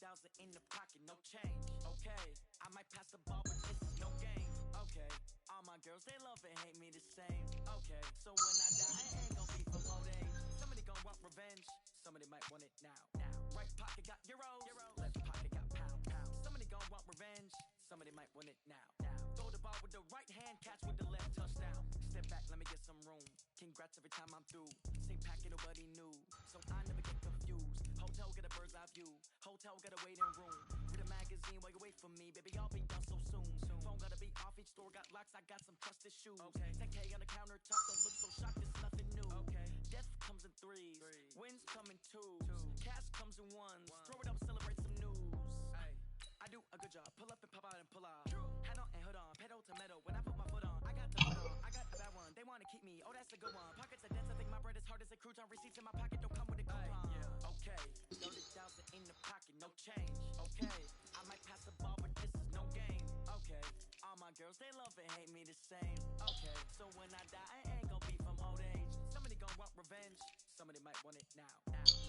30,000 in the pocket, no change. Okay, I might pass the ball, but this is no game. Okay, all my girls, they love and hate me the same. Okay, so when I die, I ain't gon' be from old age. Somebody gon' want revenge, somebody might want it now. Right pocket got euros, left pocket got pound. Somebody gon' want revenge, somebody might want it now. Throw the ball with the right hand, catch with the left, touchdown. Step back, let me get some room. Congrats every time I'm through. Same packet, nobody knew, so I never get confused. Hotel get a bird's eye view. Hotel got a waiting room. Read a magazine while you wait for me, baby. I'll be done so soon. Phone gotta be off. Each store got locks. I got some trusted shoes. Okay. 10K on the countertop. Don't look so shocked. It's nothing new. Okay. Death comes in threes. Wins come in twos. Cash comes in ones. Throw it up, celebrate some news. Ay. I do a good job. Pull up and pop out and pull off. Hat on and hood on. Pedal to metal. When I put my foot on, I got the foot on. I got a bad one. They wanna keep me. Oh, that's a good one. Pockets are dense. I think my bread is hard as a crouton. Receipts in my pocket don't come with a coupon. Okay. 30,000 in the pocket, no change. Okay, I might pass the ball, but this is no game. Okay, all my girls, they love and hate me the same. Okay, so when I die, I ain't gon' be from old age. Somebody gon' want revenge, somebody might want it now.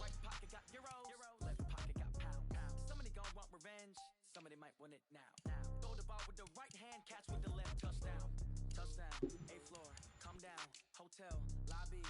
Right pocket got euros, left pocket got pound. Somebody gon' want revenge, somebody might want it now. Throw the ball with the right hand, catch with the left, touchdown. Touchdown, 8th floor, come down, hotel, lobby.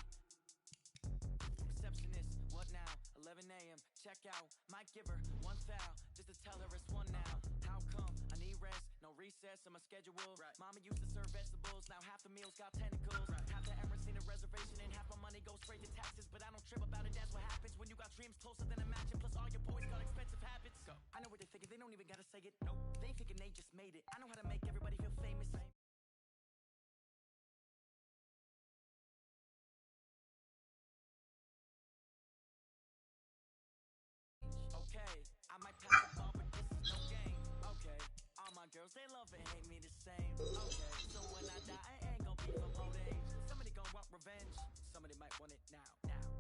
Receptionist, what now? 11 a.m. Check out. Might give her one foul just to tell her it's one now. How come? I need rest, no recess in my schedule. Mama used to serve vegetables, now half the meals got tentacles. Half the Emirates in a reservation and half my money goes straight to taxes. But I don't trip about it, that's what happens when you got dreams closer than imagine. Plus all your boys got expensive habits. Go. I know what they're thinking, they don't even gotta say it. Nope. They ain't thinking they just made it. I know how to make everybody feel famous. Okay, I might pass the ball, but this is no game. Okay, all my girls, they love and hate me the same. Okay, so when I die, I ain't gon' be from old age. Somebody gon' want revenge, somebody might want it now.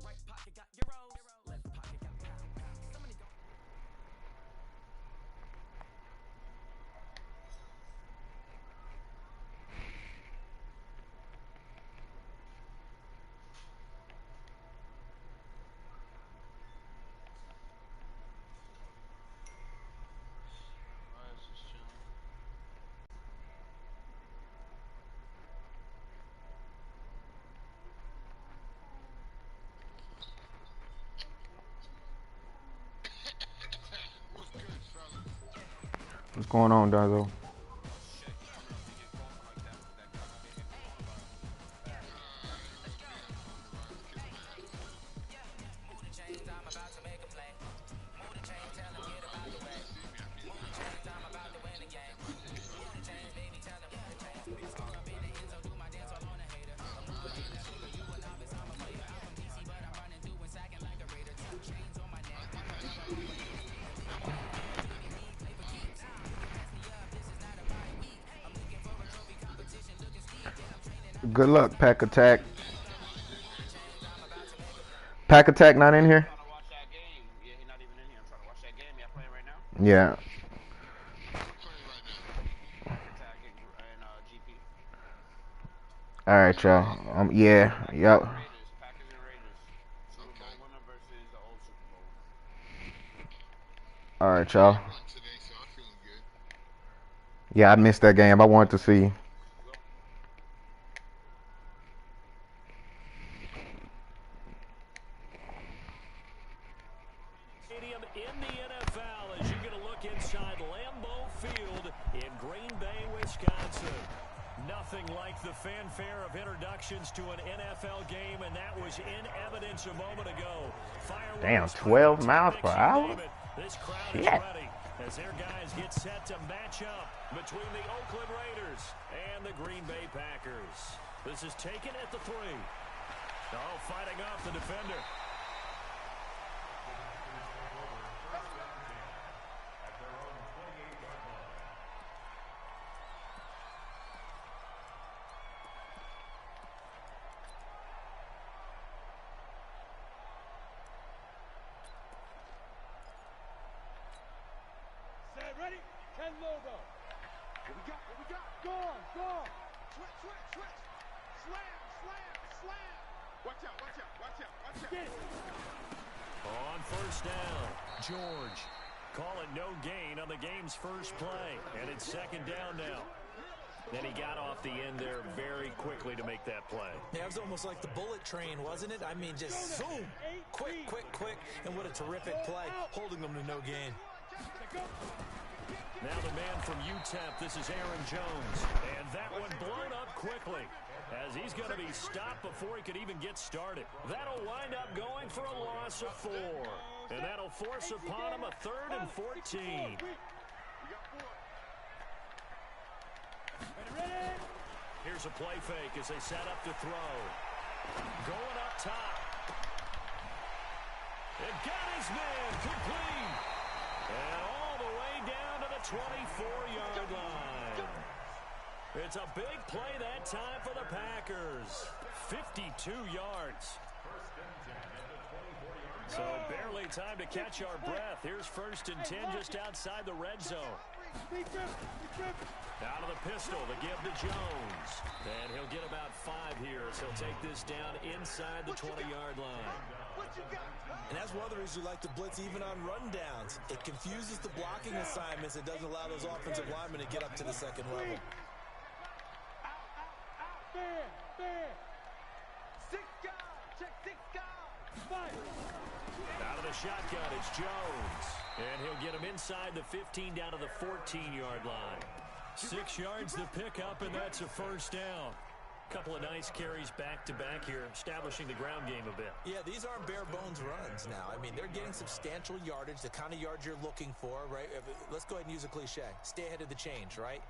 Right pocket got euros, left pocket got pound. Somebody gon' What's going on, Dazo? Good luck, Pack Attack. Pack Attack not in here? Yeah. All right, y'all. Yeah. Yep. All right, y'all. Yeah, I missed that game. I wanted to see. In the NFL, as you get a look inside Lambeau Field in Green Bay, Wisconsin. Nothing like the fanfare of introductions to an NFL game, and that was in evidence a moment ago. Damn, 12 miles per hour? This crowd Shit. is ready as their guys get set to match up between the Oakland Raiders and the Green Bay Packers. This is taken at the 3. Oh, fighting off the defender. Ready? 10 logo. What we got? What we got? Go on, go on. Switch, switch, switch. Slam, slam, slam. Watch out, watch out, watch out, watch out. On first down, George. Call it no gain on the game's first play, and it's second down now. Then he got off the end there very quickly to make that play. Yeah, it was almost like the bullet train, wasn't it? I mean, just zoom, quick, and what a terrific play, holding them to no gain. Now the man from UTEP, this is Aaron Jones, and that one blown up quickly as he's going to be stopped before he could even get started. That'll wind up going for a loss of 4, and that'll force upon him a 3rd and 14. Here's a play fake as they set up to throw. Going up top. It got his man complete. And all the way down to the 24-yard line. It's a big play that time for the Packers. 52 yards. So barely time to catch our breath. Here's 1st and 10 just outside the red zone. Out of the pistol, the give to Jones. And he'll get about 5 here as he'll take this down inside the 20-yard line. And that's one of the reasons we like to blitz even on rundowns. It confuses the blocking assignments. It doesn't allow those offensive linemen to get up to the second level. Out of the shotgun, it's Jones. And he'll get him inside the 15 down to the 14-yard line. 6 yards to pick up, and that's a 1st down. Couple of nice carries back-to-back here, establishing the ground game a bit. Yeah, these aren't bare-bones runs now. I mean, they're getting substantial yardage, the kind of yards you're looking for, right? Let's go ahead and use a cliche. Stay ahead of the change, right?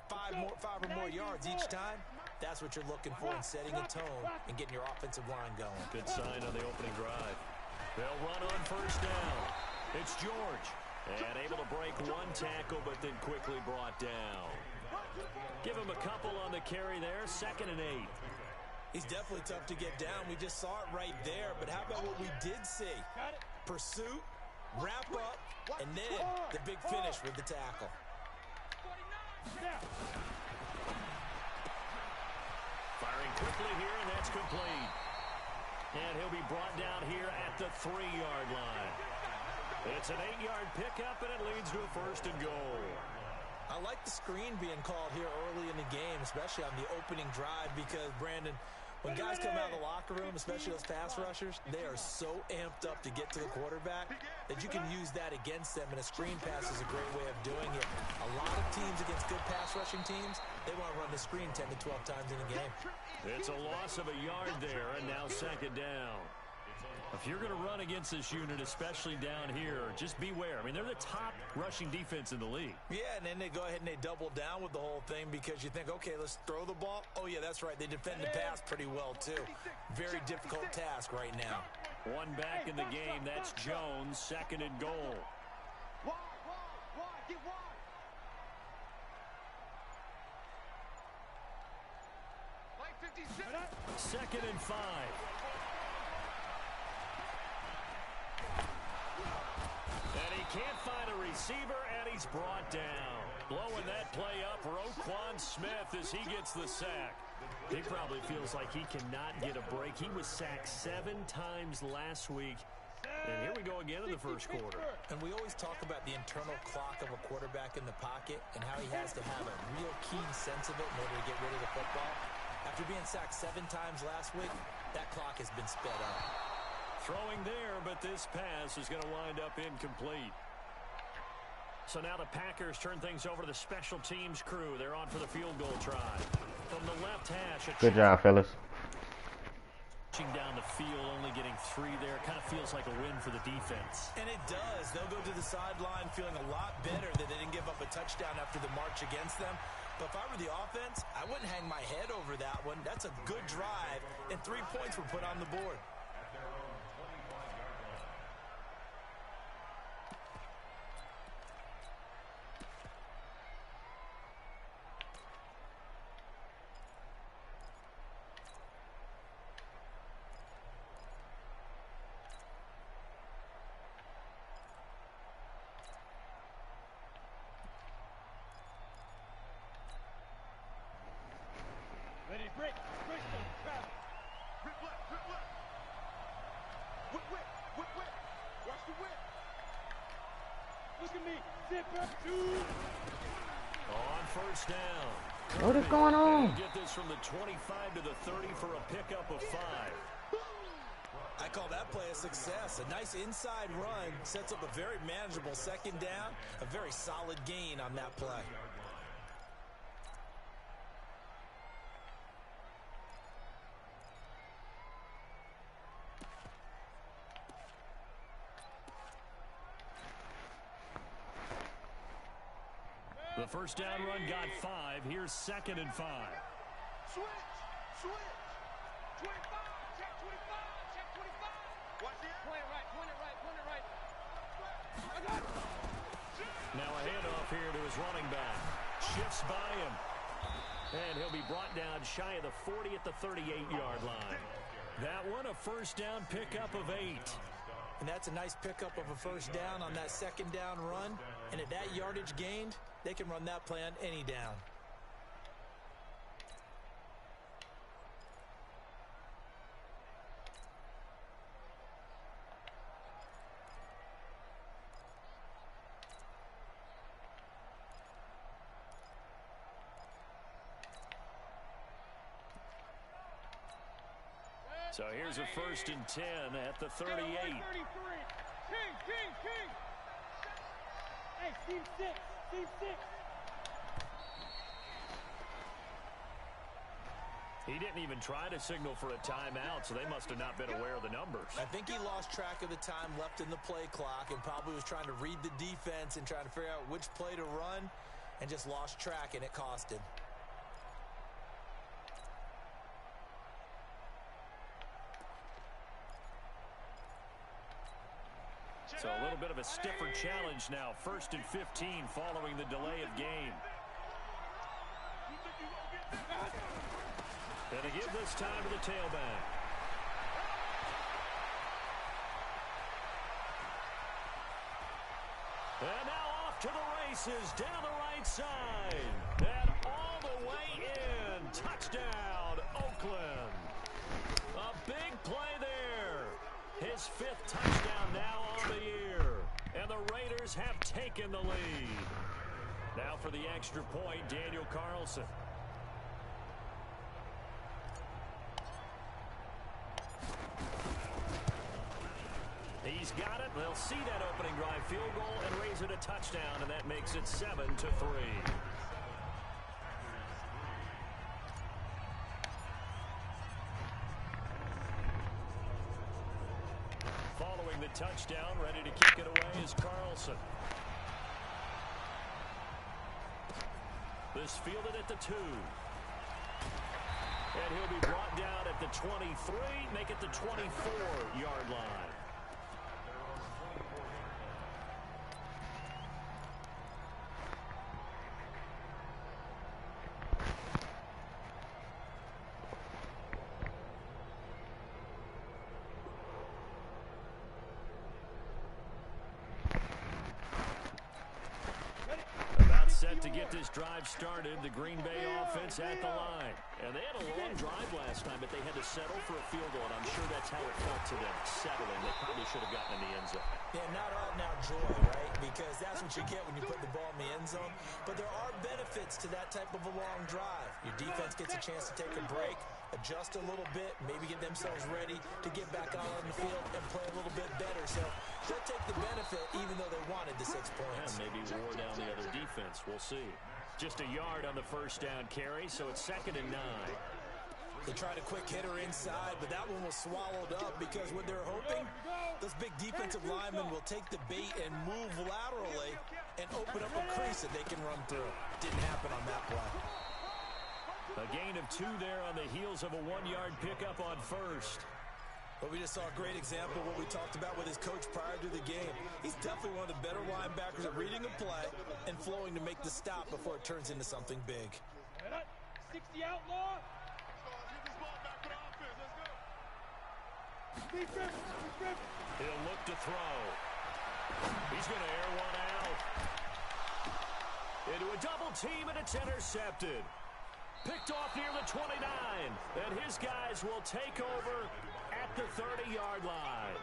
5 or more yards each time. That's what you're looking for in setting a tone and getting your offensive line going. Good sign on the opening drive. They'll run on 1st down. It's George. And able to break 1 tackle, but then quickly brought down. Give him a couple on the carry there. 2nd and 8. He's definitely tough to get down. We just saw it right there. But how about what we did see? Pursuit, wrap up, and then the big finish with the tackle. Firing quickly here, and that's complete. And he'll be brought down here at the 3-yard line. It's an 8-yard pickup, and it leads to a 1st and goal. I like the screen being called here early in the game, especially on the opening drive, because, Brandon, when guys come out of the locker room, especially those pass rushers, they are so amped up to get to the quarterback that you can use that against them, and a screen pass is a great way of doing it. A lot of teams against good pass rushing teams, they want to run the screen 10 to 12 times in a game. It's a loss of a yard there, and now 2nd down. If you're going to run against this unit, especially down here, just beware. I mean, they're the top rushing defense in the league. Yeah, and then they go ahead and they double down with the whole thing because you think, okay, let's throw the ball. Oh, yeah, that's right. They defend the pass pretty well, too. Very difficult task right now. 1 back in the game. That's Jones, 2nd and goal. Get wide. 2nd and 5. And he can't find a receiver, and he's brought down. Blowing that play up, Roquan Smith, as he gets the sack. He probably feels like he cannot get a break. He was sacked 7 times last week. And here we go again in the 1st quarter. And we always talk about the internal clock of a quarterback in the pocket and how he has to have a real keen sense of it in order to get rid of the football. After being sacked 7 times last week, that clock has been sped up. Throwing there, but this pass is going to wind up incomplete. So now the Packers turn things over to the special teams crew. They're on for the field goal try. From the left hash. Good job, fellas. Down the field, only getting 3 there. Kind of feels like a win for the defense. And it does. They'll go to the sideline feeling a lot better that they didn't give up a touchdown after the march against them. But if I were the offense, I wouldn't hang my head over that one. That's a good drive, and 3 points were put on the board. to me. Sit back, dude. On first down. What is going on? Get this from the 25 to the 30 for a pickup of 5. I call that play a success. A nice inside run sets up a very manageable second down. A very solid gain on that play. The first down run got 5. Here's 2nd and 5. Switch. 25. Check 25. Check 25. Watch it. Point it right. I got it. Now a handoff here to his running back. Shifts by him. And he'll be brought down shy of the 40 at the 38-yard line. That one, a first down pickup of 8. And that's a nice pickup of a first down on that second down run. And at that yardage gained, they can run that play on any down. So here's a 1st and 10 at the 38. King. Hey, team 6. He didn't even try to signal for a timeout, so they must have not been aware of the numbers. I think he lost track of the time left in the play clock and probably was trying to read the defense and trying to figure out which play to run and just lost track, and it cost him. So a little bit of a stiffer challenge now. 1st and 15 following the delay of game. And to give this time to the tailback. And now off to the races down the right side. And all the way in. Touchdown, Oakland. A big play there. His 5th touchdown now on the year. And the Raiders have taken the lead. Now for the extra point, Daniel Carlson. He's got it. They'll see that opening drive field goal and raise it a touchdown, and that makes it 7-3. Following the touchdown, ready to kick it away is Carlson. This fielded at the 2. And he'll be brought down at the 23, make it the 24-yard line. Set to get this drive started, the Green Bay offense at the line. And they had a long drive last time, but they had to settle for a field goal, and I'm sure that's how it felt to them, settling. They probably should have gotten in the end zone. Yeah, not out now joy, right? Because that's what you get when you put the ball in the end zone. But there are benefits to that type of a long drive. Your defense gets a chance to take a break, adjust a little bit, maybe get themselves ready to get back out on the field and play a little bit better. So they'll take the benefit even though they wanted the 6 points. Yeah, maybe wore down the other defense. We'll see. Just a yard on the first down carry, so it's 2nd and 9. They tried a quick hitter inside, but that one was swallowed up because what they're hoping, those big defensive linemen will take the bait and move laterally and open up a crease that they can run through. Didn't happen on that play. A gain of 2 there on the heels of a 1-yard pickup on first. But we just saw a great example of what we talked about with his coach prior to the game. He's definitely one of the better linebackers at reading a play and flowing to make the stop before it turns into something big. 60 outlaw. He'll look to throw. He's going to air one out. Into a double team, and it's intercepted. Picked off near the 29, and his guys will take over at the 30-yard line.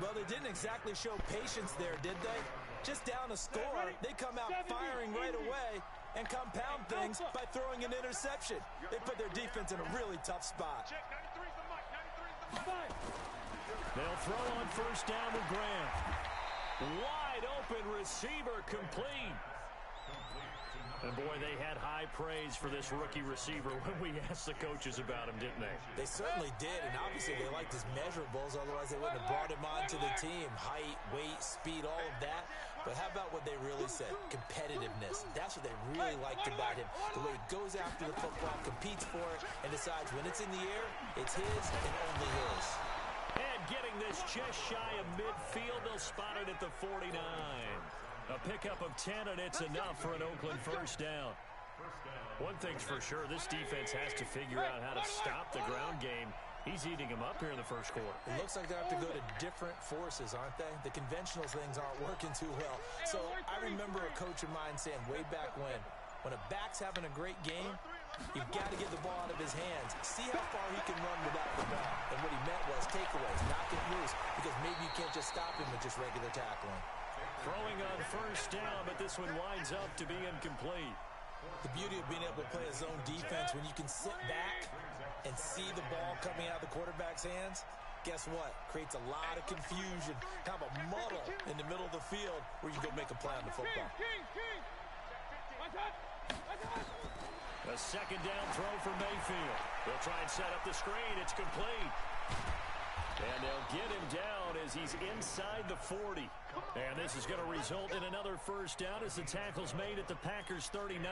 Well, they didn't exactly show patience there, did they? Just down a score, they come out firing right away and compound things by throwing an interception. They put their defense in a really tough spot. They'll throw on first down with Grant. Wide open receiver complete. And boy, they had high praise for this rookie receiver when we asked the coaches about him, didn't they? They certainly did, and obviously they liked his measurables, otherwise they wouldn't have brought him onto the team. Height, weight, speed, all of that. But how about what they really said? Competitiveness. That's what they really liked about him. The way he goes after the football, competes for it, and decides when it's in the air, it's his and only his. And getting this just shy of midfield, they'll spot it at the 49. A pickup of 10, and it's enough for an Oakland first down. One thing's for sure, this defense has to figure out how to stop the ground game. He's eating them up here in the first quarter. It looks like they have to go to different forces, aren't they? The conventional things aren't working too well. So I remember a coach of mine saying way back when a back's having a great game, you've got to get the ball out of his hands. See how far he can run without the ball. And what he meant was takeaways, knock it loose, because maybe you can't just stop him with just regular tackling. Throwing on first down, but this one winds up to be incomplete. The beauty of being able to play a zone defense when you can sit back and see the ball coming out of the quarterback's hands, guess what? Creates a lot of confusion, kind of a muddle in the middle of the field where you can go make a play on the football. A second down throw for Mayfield. They'll try and set up the screen. It's complete. And they'll get him down as he's inside the 40. And this is going to result in another first down as the tackle's made at the Packers' 39.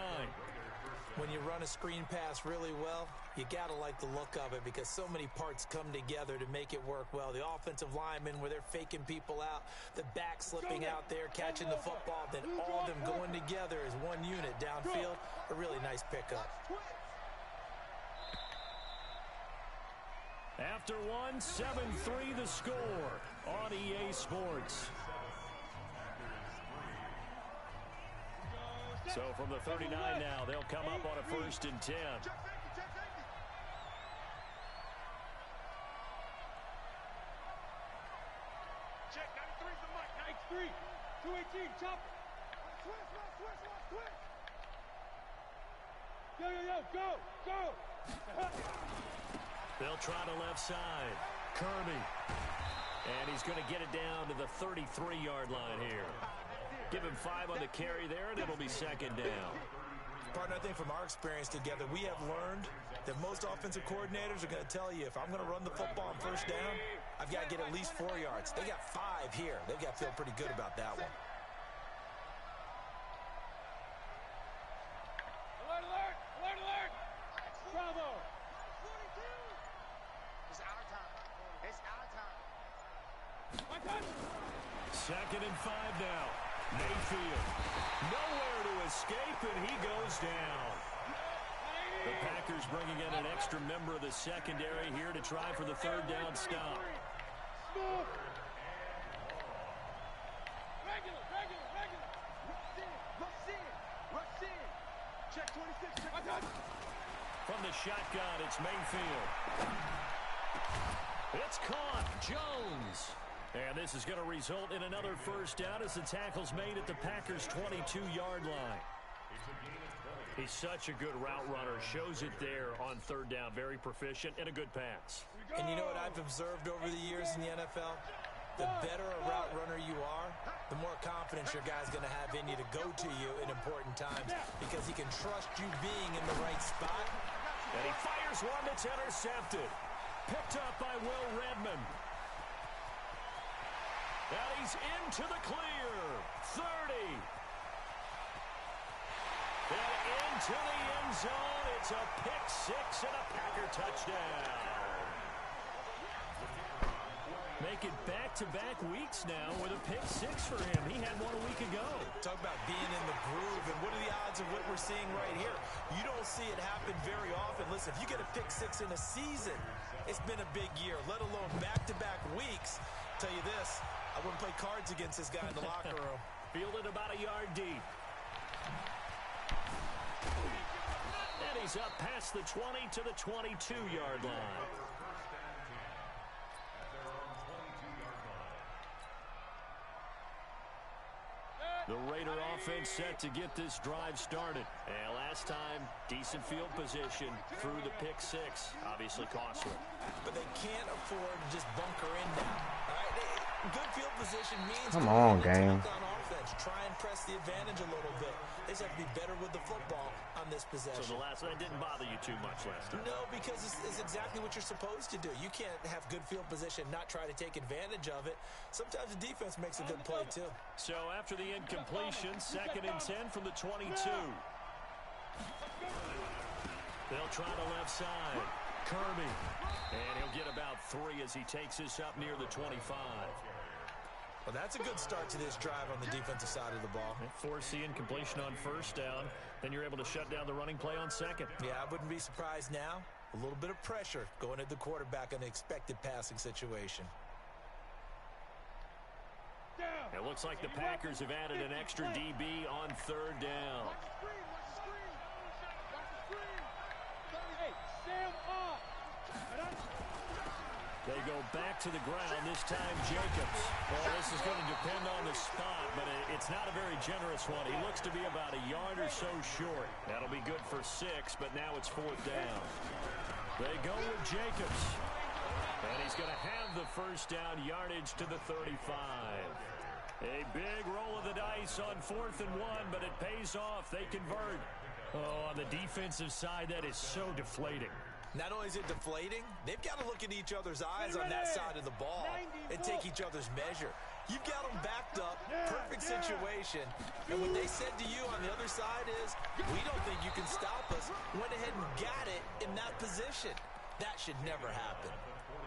When you run a screen pass really well, you got to like the look of it because so many parts come together to make it work well. The offensive linemen where they're faking people out, the back slipping out there, catching the football, then all of them going together as one unit downfield. A really nice pickup. After one, 7-3 the score on EA Sports. So from the 39 now, they'll come up on a 1st and 10. Check, 93's the mic, 93, 218, chop. Switch. Go. They'll try the left side. Kirby. And he's going to get it down to the 33-yard line here. Give him 5 on the carry there, and it'll be second down. Partner, I think from our experience together, we have learned that most offensive coordinators are going to tell you, if I'm going to run the football on first down, I've got to get at least 4 yards. They got 5 here. They've got to feel pretty good about that one. Alert! Bravo! Second and 5 now. Mayfield. Nowhere to escape, and he goes down. The Packers bringing in an extra member of the secondary here to try for the 3rd down stop. Regular. Rush in. Check 26. From the shotgun, it's Mayfield. It's caught. Jones. And this is going to result in another first down as the tackle's made at the Packers' 22-yard line. He's such a good route runner. Shows it there on 3rd down. Very proficient and a good pass. And you know what I've observed over the years in the NFL? The better a route runner you are, the more confidence your guy's going to have in you to go to you in important times because he can trust you being in the right spot. And he fires one that's intercepted. Picked up by Will Redmond. And he's into the clear. 30. And into the end zone. It's a pick 6 and a Packer touchdown. Make it back-to-back weeks now with a pick 6 for him. He had one a week ago. Talk about being in the groove, and what are the odds of what we're seeing right here? You don't see it happen very often. Listen, if you get a pick 6 in a season, it's been a big year, let alone back-to-back weeks. Tell you this, I wouldn't play cards against this guy in the locker room. Fielded about a yard deep. And he's up past the 20 to the 22-yard line. The Raider offense set to get this drive started. And last time, decent field position through the pick six. Obviously costly. But they can't afford to just bunker in now. All right? Good field position means Come on, game. on offense. Try and press the advantage a little bit. They just have to be better with the football on this possession. So the last one didn't bother you too much last time? No, because it's exactly what you're supposed to do. You can't have good field position, not try to take advantage of it. Sometimes the defense makes a good play, too. So after the incompletion, 2nd and 10 from the 22. They'll try the left side. Kirby. And he'll get about 3 as he takes this up near the 25. Well, that's a good start to this drive on the defensive side of the ball. Force the incompletion on 1st down. Then you're able to shut down the running play on 2nd. Yeah, I wouldn't be surprised now. A little bit of pressure going at the quarterback in an expected passing situation. It looks like the Packers have added an extra DB on 3rd down. They go back to the ground, this time Jacobs. Well, this is going to depend on the spot, but it's not a very generous one. He looks to be about a yard or so short. That'll be good for 6, but now it's 4th down. They go with Jacobs. And he's going to have the 1st down yardage to the 35. A big roll of the dice on 4th and 1, but it pays off. They convert. Oh, on the defensive side, that is so deflating. Not only is it deflating, they've got to look in each other's eyes on that side of the ball and take each other's measure. You've got them backed up, perfect situation, and what they said to you on the other side is, we don't think you can stop us. Went ahead and got it in that position. That should never happen.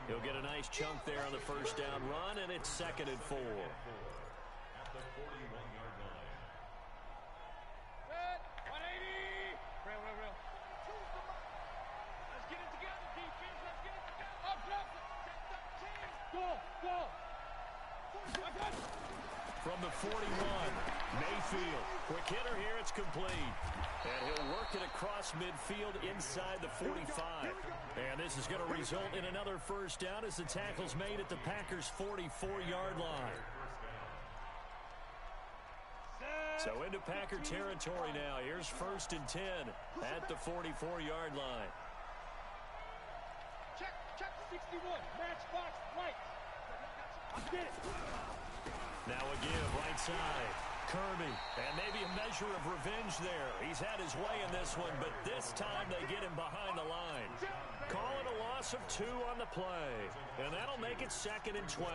He'll get a nice chunk there on the 1st down run, and it's 2nd and 4. From the 41, Mayfield. Quick hitter here, it's complete. And he'll work it across midfield inside the 45. And this is going to result in another 1st down as the tackle's made at the Packers' 44-yard line. So into Packer territory now. Here's 1st and 10 at the 44-yard line. Check 61. Matchbox right. Get it. Now a give, right side. Kirby, and maybe a measure of revenge there. He's had his way in this one, but this time they get him behind the line. Call it a loss of 2 on the play, and that'll make it 2nd and 12.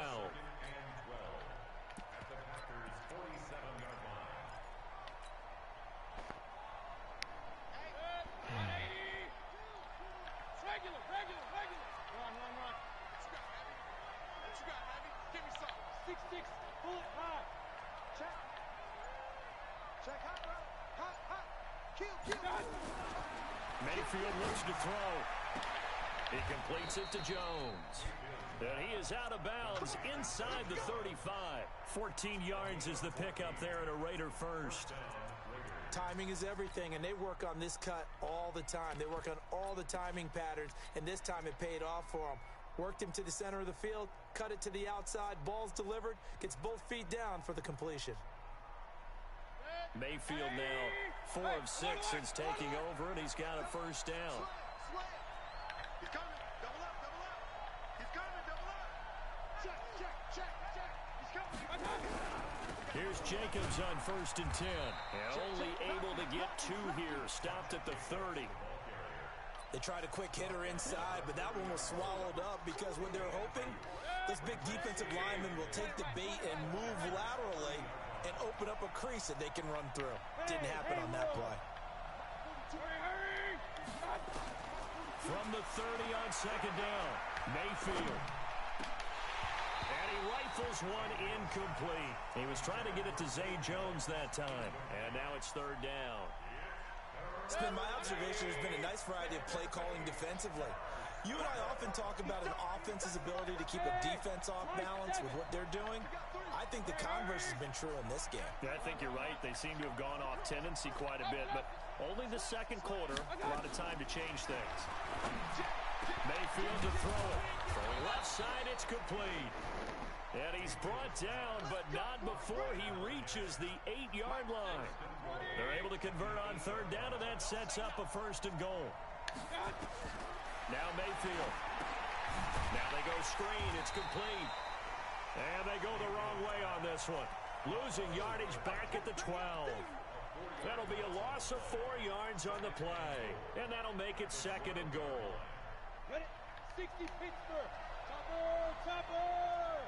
Mayfield looks to throw. He completes it to Jones. And he is out of bounds inside the 35. 14 yards is the pickup there at a Raider 1st. Timing is everything, and they work on this cut all the time. They work on all the timing patterns, and this time it paid off for them. Worked him to the center of the field, cut it to the outside, ball's delivered, gets both feet down for the completion. Mayfield now 4 of 6 since taking over, and he's got a 1st down. He's coming. Double up. He's coming. Double up. Check. He's coming. Here's Jacobs on 1st and 10. And only able to get 2 here. Stopped at the 30. They tried a quick hitter inside, but that one was swallowed up because what they're hoping, those big defensive linemen will take the bait and move laterally and open up a crease that they can run through. Didn't happen on that play. From the 30 on 2nd down, Mayfield. And he rifles one incomplete. He was trying to get it to Zay Jones that time. And now it's 3rd down. It's been my observation there's been a nice variety of play calling defensively. You and I often talk about an offense's ability to keep a defense off balance with what they're doing. I think the converse has been true in this game. Yeah, I think you're right. They seem to have gone off tendency quite a bit, but only the 2nd quarter, a lot of time to change things. Mayfield to throw it. Throwing left side, it's complete. And he's brought down, but not before he reaches the 8-yard line. They're able to convert on third down, and that sets up a 1st and goal. Now Mayfield. Now they go screen. It's complete. And they go the wrong way on this one. Losing yardage back at the 12. That'll be a loss of 4 yards on the play. And that'll make it 2nd and goal. 60 Pittsburgh. Topper.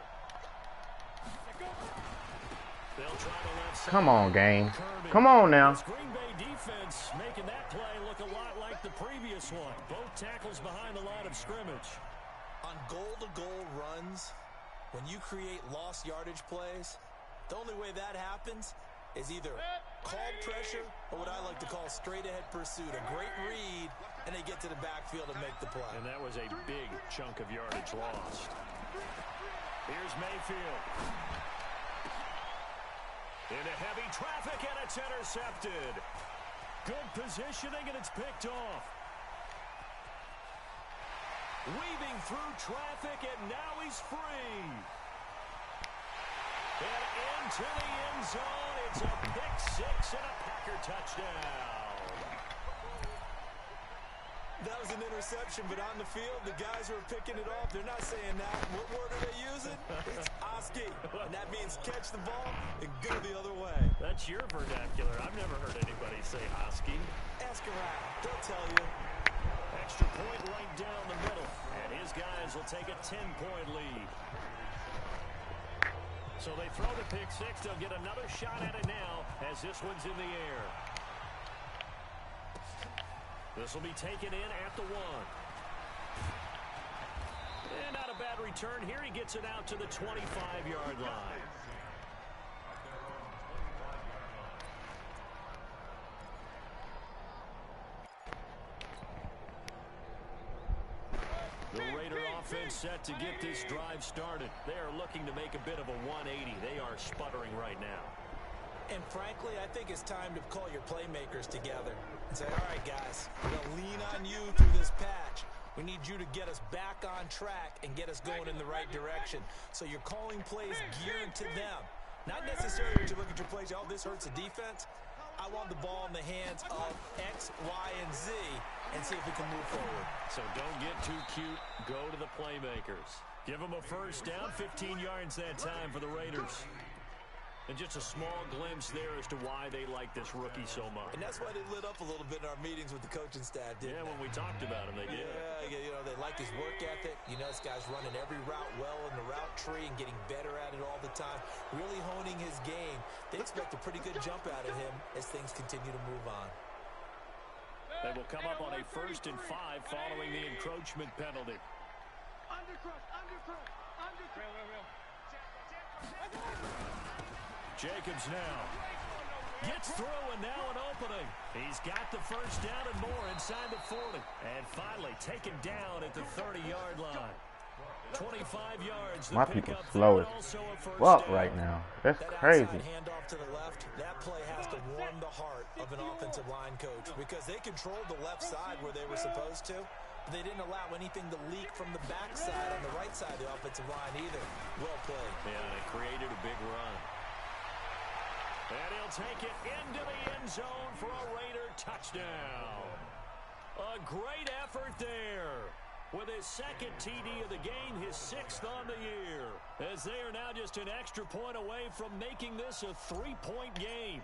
They'll try to left side. Come on, game. Come on now. This Green Bay defense making that play look a lot like the previous one. Both tackles behind the line of scrimmage. On goal-to-goal runs, when you create lost yardage plays, the only way that happens is either called pressure or what I like to call straight-ahead pursuit. A great read, and they get to the backfield and make the play. And that was a big chunk of yardage lost. Here's Mayfield. Into heavy traffic, and it's intercepted. Good positioning, and it's picked off. Weaving through traffic, and now he's free. And into the end zone. It's a pick-6 and a Packer touchdown. That was an interception, but on the field, the guys who are picking it off, they're not saying that. What word are they using? It's Oski, and that means catch the ball and go the other way. That's your vernacular. I've never heard anybody say Oski. Ask around. They'll tell you. Extra point right down the middle, and his guys will take a 10-point lead. So they throw the pick-6. They'll get another shot at it now as this one's in the air. This will be taken in at the 1. And not a bad return here. He gets it out to the 25-yard line. The Raider offense set to get this drive started. They are looking to make a bit of a 180. They are sputtering right now. And frankly, I think it's time to call your playmakers together and say, all right, guys, we're going to lean on you through this patch. We need you to get us back on track and get us going in the right direction. So you're calling plays geared to them. Not necessarily to look at your plays, oh, this hurts the defense. I want the ball in the hands of X, Y, and Z and see if we can move forward. So don't get too cute. Go to the playmakers. Give them a 1st down, 15 yards that time for the Raiders. And just a small glimpse there as to why they like this rookie so much. And that's why they lit up a little bit in our meetings with the coaching staff, didn't they? When we talked about him, they did. Yeah, you know, they like his work ethic. You know, this guy's running every route well in the route tree and getting better at it all the time. Really honing his game. They expect a pretty good jump out of him as things continue to move on. They will come up on a 1st and 5 following the encroachment penalty. Jacobs now gets through, and now an opening. He's got the 1st down and more inside the 40. And finally taken down at the 30-yard line. 25 yards. My people slow as fuck right now. That's crazy. Handoff to the left. That play has to warm the heart of an offensive line coach because they controlled the left side where they were supposed to. But they didn't allow anything to leak from the backside on the right side of the offensive line either. Well played. Yeah, they created a big run. And he'll take it into the end zone for a Raider touchdown. A great effort there. With his 2nd TD of the game, his 6th on the year. As they are now just an extra point away from making this a 3-point game.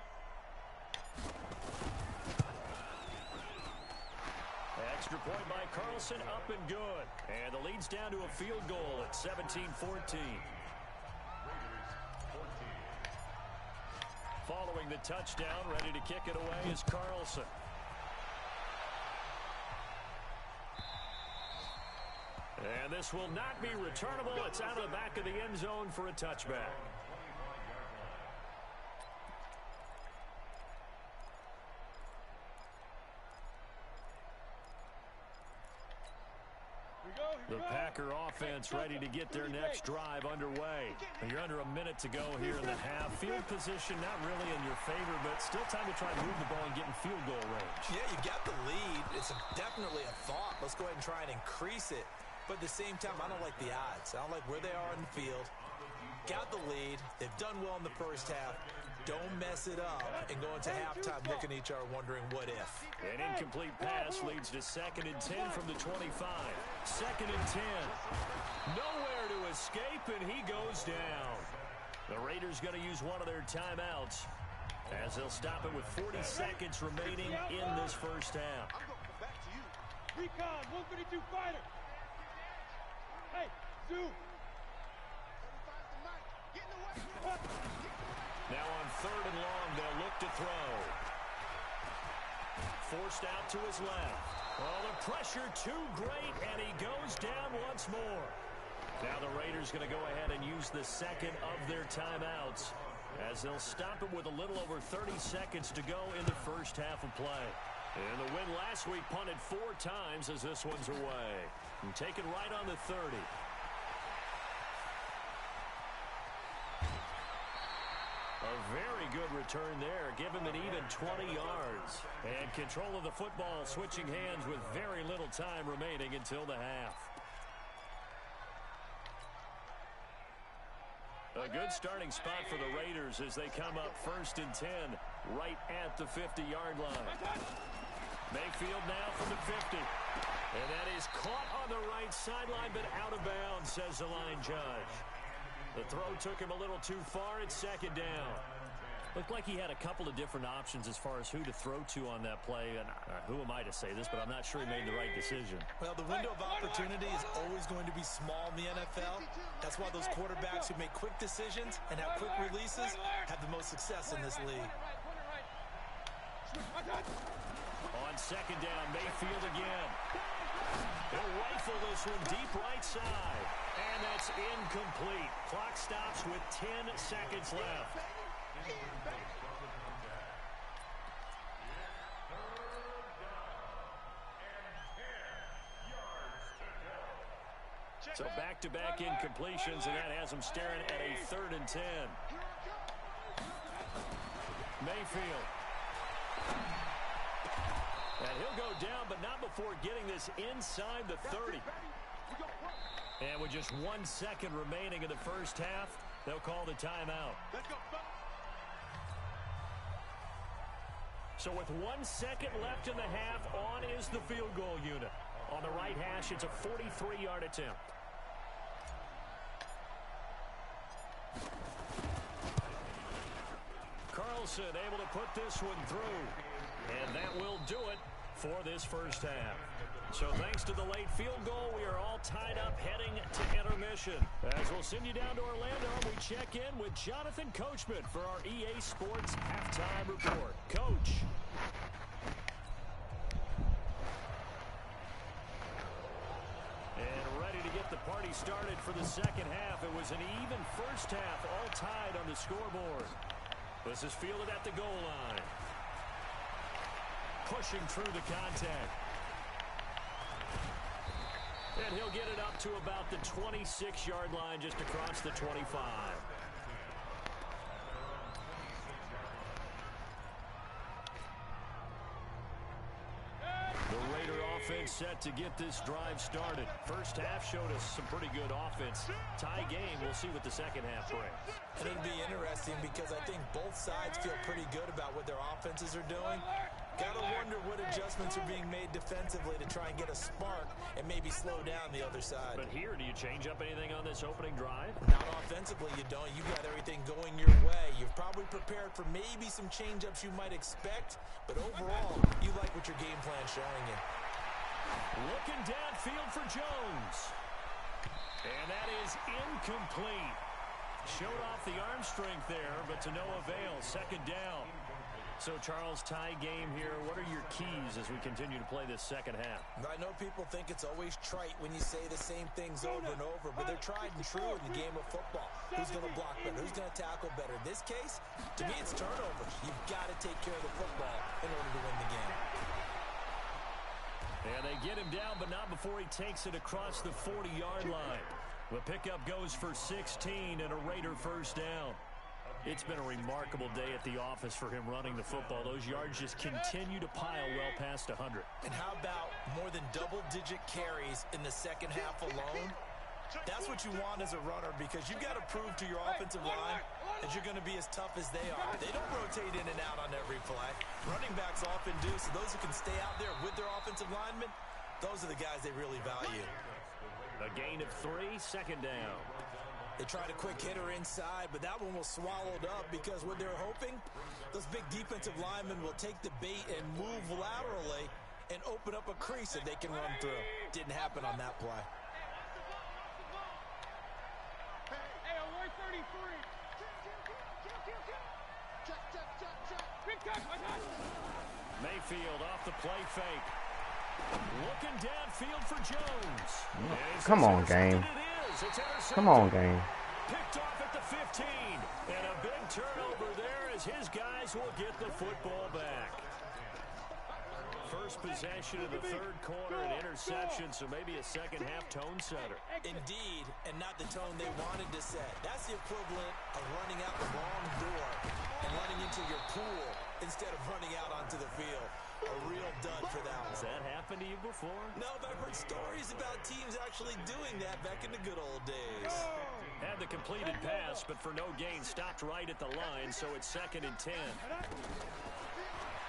Extra point by Carlson, up and good. And the lead's down to a field goal at 17-14. Following the touchdown, ready to kick it away is Carlson. And this will not be returnable. It's out of the back of the end zone for a touchback. The Packer offense ready to get their next drive underway. You're under a minute to go here in the half. Field position not really in your favor, but still time to try to move the ball and get in field goal range. Yeah, you got the lead. It's definitely a thought. Let's go ahead and try and increase it. But at the same time, I don't like the odds. I don't like where they are in the field. got the lead. They've done well in the first half. Don't mess it up and go into halftime looking at each other wondering what if. An incomplete pass leads to 2nd and 10 from the 25. 2nd and 10. Nowhere to escape, and he goes down. The Raiders going to use one of their timeouts as they'll stop it with 40 seconds remaining in this first half. I'm going to come back to you. Recon, 132 fighter. Hey, Zoo. Now on 3rd and long, they'll look to throw. Forced out to his left. Oh, the pressure too great, and he goes down once more. Now the Raiders going to go ahead and use the 2nd of their timeouts as they'll stop it with a little over 30 seconds to go in the first half of play. And the win last week punted 4 times as this one's away. And taken right on the 30. A very good return there. Give him an even 20 yards. And control of the football switching hands with very little time remaining until the half. A good starting spot for the Raiders as they come up 1st and 10 right at the 50-yard line. Mayfield now from the 50. And that is caught on the right sideline but out of bounds, says the line judge. The throw took him a little too far. It's 2nd down. Looked like he had a couple of different options as far as who to throw to on that play. And who am I to say this, but I'm not sure he made the right decision. Well, the window of opportunity is always going to be small in the NFL. That's why those quarterbacks who make quick decisions and have quick releases have the most success in this league. On 2nd down, Mayfield again. He'll rifle this one deep right side. And that's incomplete. Clock stops with 10 seconds left. So back-to-back incompletions, and that has him staring at a 3rd and 10. Mayfield. And he'll go down, but not before getting this inside the 30. And with just 1 second remaining in the first half, they'll call the timeout. So with 1 second left in the half, on is the field goal unit. On the right hash, it's a 43-yard attempt. Carlson able to put this one through. And that will do it for this first half. So thanks to the late field goal, we are all tied up heading to intermission. As we'll send you down to Orlando, we check in with Jonathan Coachman for our EA Sports Halftime Report. Coach. And ready to get the party started for the second half. It was an even first half, all tied on the scoreboard. This is fielded at the goal line. Pushing through the contact. And he'll get it up to about the 26-yard line, just across the 25. The Raider offense set to get this drive started. First half showed us some pretty good offense. Tie game, we'll see what the second half brings. And it'll be interesting because I think both sides feel pretty good about what their offenses are doing. Gotta wonder what adjustments are being made defensively to try and get a spark and maybe slow down the other side. But here, do you change up anything on this opening drive? Not offensively, you don't. You got everything going your way. You've probably prepared for maybe some change-ups you might expect, but overall, you like what your game plan's showing you. Looking downfield for Jones. And that is incomplete. Showed off the arm strength there, but to no avail. Second down. So, Charles, tie game here. What are your keys as we continue to play this second half? I know people think it's always trite when you say the same things over and over, but they're tried and true in the game of football. Who's going to block better? Who's going to tackle better? In this case, to me, it's turnovers. You've got to take care of the football in order to win the game. And they get him down, but not before he takes it across the 40-yard line. The pickup goes for 16 and a Raider first down. It's been a remarkable day at the office for him running the football. Those yards just continue to pile well past 100. And how about more than double-digit carries in the second half alone? That's what you want as a runner because you've got to prove to your offensive line that you're going to be as tough as they are. They don't rotate in and out on every play. Running backs often do, so those who can stay out there with their offensive linemen, those are the guys they really value. A gain of 3, second down. They tried a quick hitter inside, but that one was swallowed up because what they're hoping, those big defensive linemen will take the bait and move laterally and open up a crease that they can run through. Didn't happen on that play. Hey, on 133. Mayfield off the play fake. Looking downfield for Jones. Come on, game. Come on, game. Picked off at the 15. And a big turnover there as his guys will get the football back. First possession of the third quarter, an interception, so maybe a second-half tone setter. Indeed, and not the tone they wanted to set. That's the equivalent of running out the wrong door and running into your pool instead of running out onto the field. A real dud for that one. Has that happened to you before? No, but I've heard stories about teams actually doing that back in the good old days. Had the completed pass, but for no gain, stopped right at the line, so it's 2nd and 10.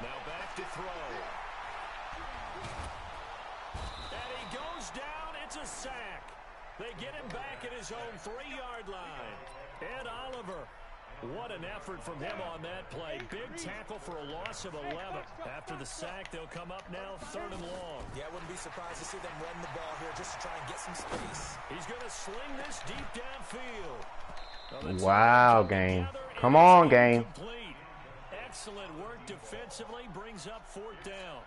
Now back to throw. And he goes down. It's a sack. They get him back at his own 3-yard line. Ed Oliver. What an effort from him on that play. Big tackle for a loss of 11. After the sack, they'll come up now 3rd and long. Yeah, I wouldn't be surprised to see them run the ball here just to try and get some space. He's going to sling this deep downfield. Wow, game. Come on, game. Excellent work defensively. Brings up 4th down.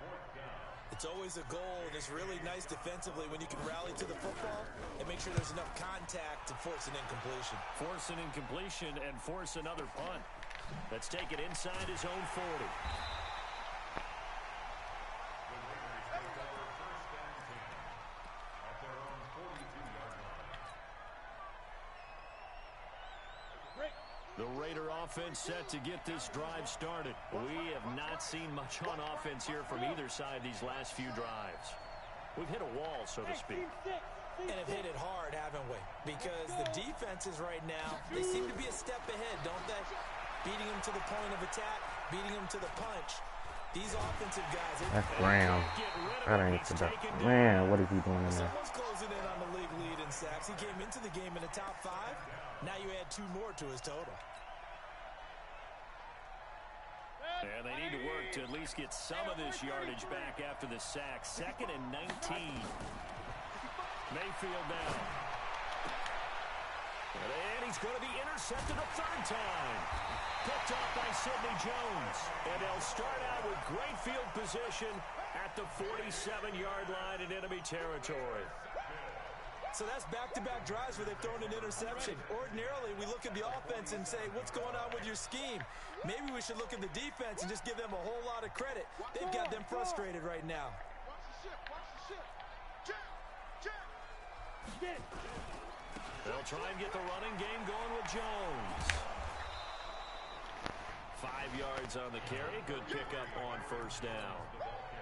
It's always a goal, and it's really nice defensively when you can rally to the football and make sure there's enough contact to force an incompletion. Force an incompletion and force another punt. Let's take it inside his own 40. The Raider offense set to get this drive started. We have not seen much on offense here from either side these last few drives. We've hit a wall, so to speak. And have hit it hard, haven't we? Because the defenses right now, they seem to be a step ahead, don't they? Beating them to the point of attack, beating them to the punch. These offensive guys... That's Graham. That ain't the duck. Man, what is he doing in there? Someone's closing in on the league lead in sacks. He came into the game in the top 5. Now you add 2 more to his total. And they need to work to at least get some of this yardage back after the sack. 2nd and 19. Mayfield now. And he's going to be intercepted a 3rd time. Picked off by Sidney Jones. And they'll start out with great field position at the 47-yard line in enemy territory. So that's back-to-back drives where they've thrown an interception. Ordinarily, we look at the offense and say, what's going on with your scheme? Maybe we should look at the defense and just give them a whole lot of credit. They've got them frustrated right now. They'll try and get the running game going with Jones. 5 yards on the carry. Good pickup on 1st down.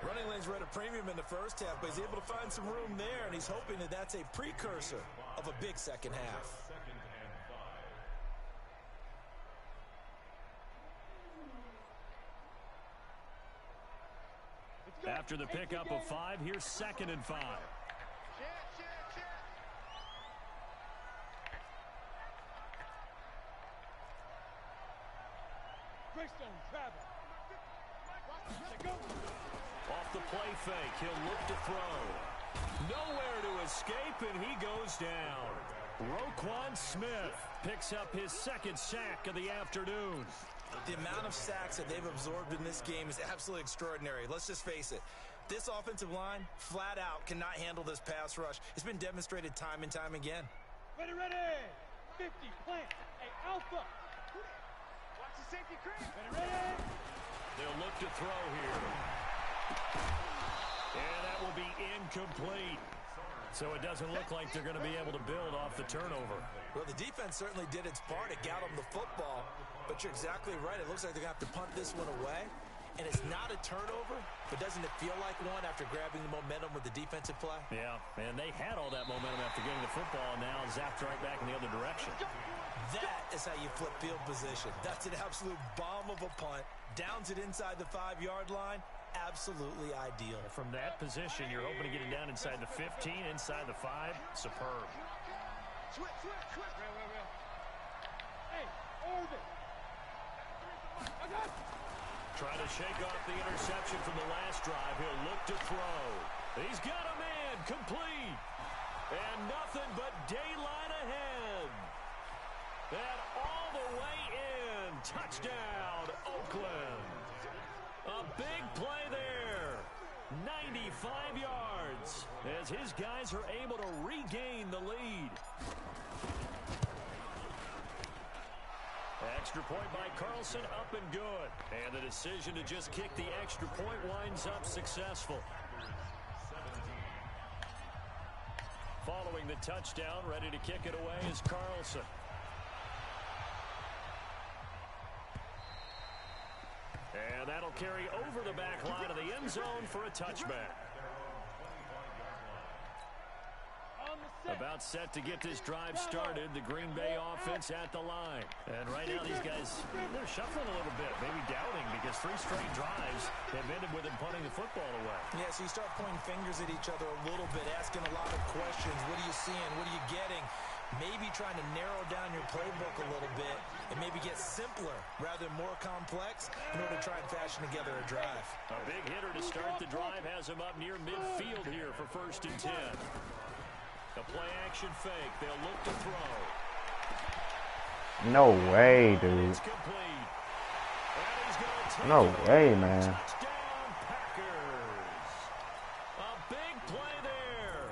Running lanes were at a premium in the first half, but he's able to find some room there, and he's hoping that that's a precursor of a big second half. After the pickup of 5, here's 2nd and 5. Off the play fake, he'll look to throw. Nowhere to escape, and he goes down. Roquan Smith picks up his 2nd sack of the afternoon. The amount of sacks that they've absorbed in this game is absolutely extraordinary. Let's just face it. This offensive line, flat out, cannot handle this pass rush. It's been demonstrated time and time again. Ready, 50, plant, hey, alpha. Watch the safety creep. Ready. They'll look to throw here. And that will be incomplete. So it doesn't look like they're going to be able to build off the turnover. Well, the defense certainly did its part. It got them the football. But you're exactly right. It looks like they're going to have to punt this one away. And it's not a turnover, but doesn't it feel like one after grabbing the momentum with the defensive play? Yeah, and they had all that momentum after getting the football, and now zapped right back in the other direction. That is how you flip field position. That's an absolute bomb of a punt. Downs it inside the 5-yard line. Absolutely ideal. From that position, you're hoping to get it down inside the 15, inside the 5. Superb. Switch. Hey, Irvin. Trying to shake off the interception from the last drive. He'll look to throw. He's got a man, complete. And nothing but daylight ahead. And all the way in. Touchdown, Oakland. A big play there. 95 yards as his guys are able to regain the lead. Extra point by Carlson, up and good. And the decision to just kick the extra point winds up successful. Following the touchdown, ready to kick it away is Carlson. And that'll carry over the back line of the end zone for a touchback. About set to get this drive started. The Green Bay offense at the line. And right now these guys, they're shuffling a little bit, maybe doubting, because 3 straight drives have ended with them punting the football away. Yeah, so you start pointing fingers at each other a little bit, asking a lot of questions. What are you seeing? What are you getting? Maybe trying to narrow down your playbook a little bit and maybe get simpler rather than more complex in order to try and fashion together a drive. A big hitter to start the drive has him up near midfield here for 1st and 10. A play-action fake. They'll look to throw. No way, dude. It's complete. No way, man. Touchdown, Packers. A big play there.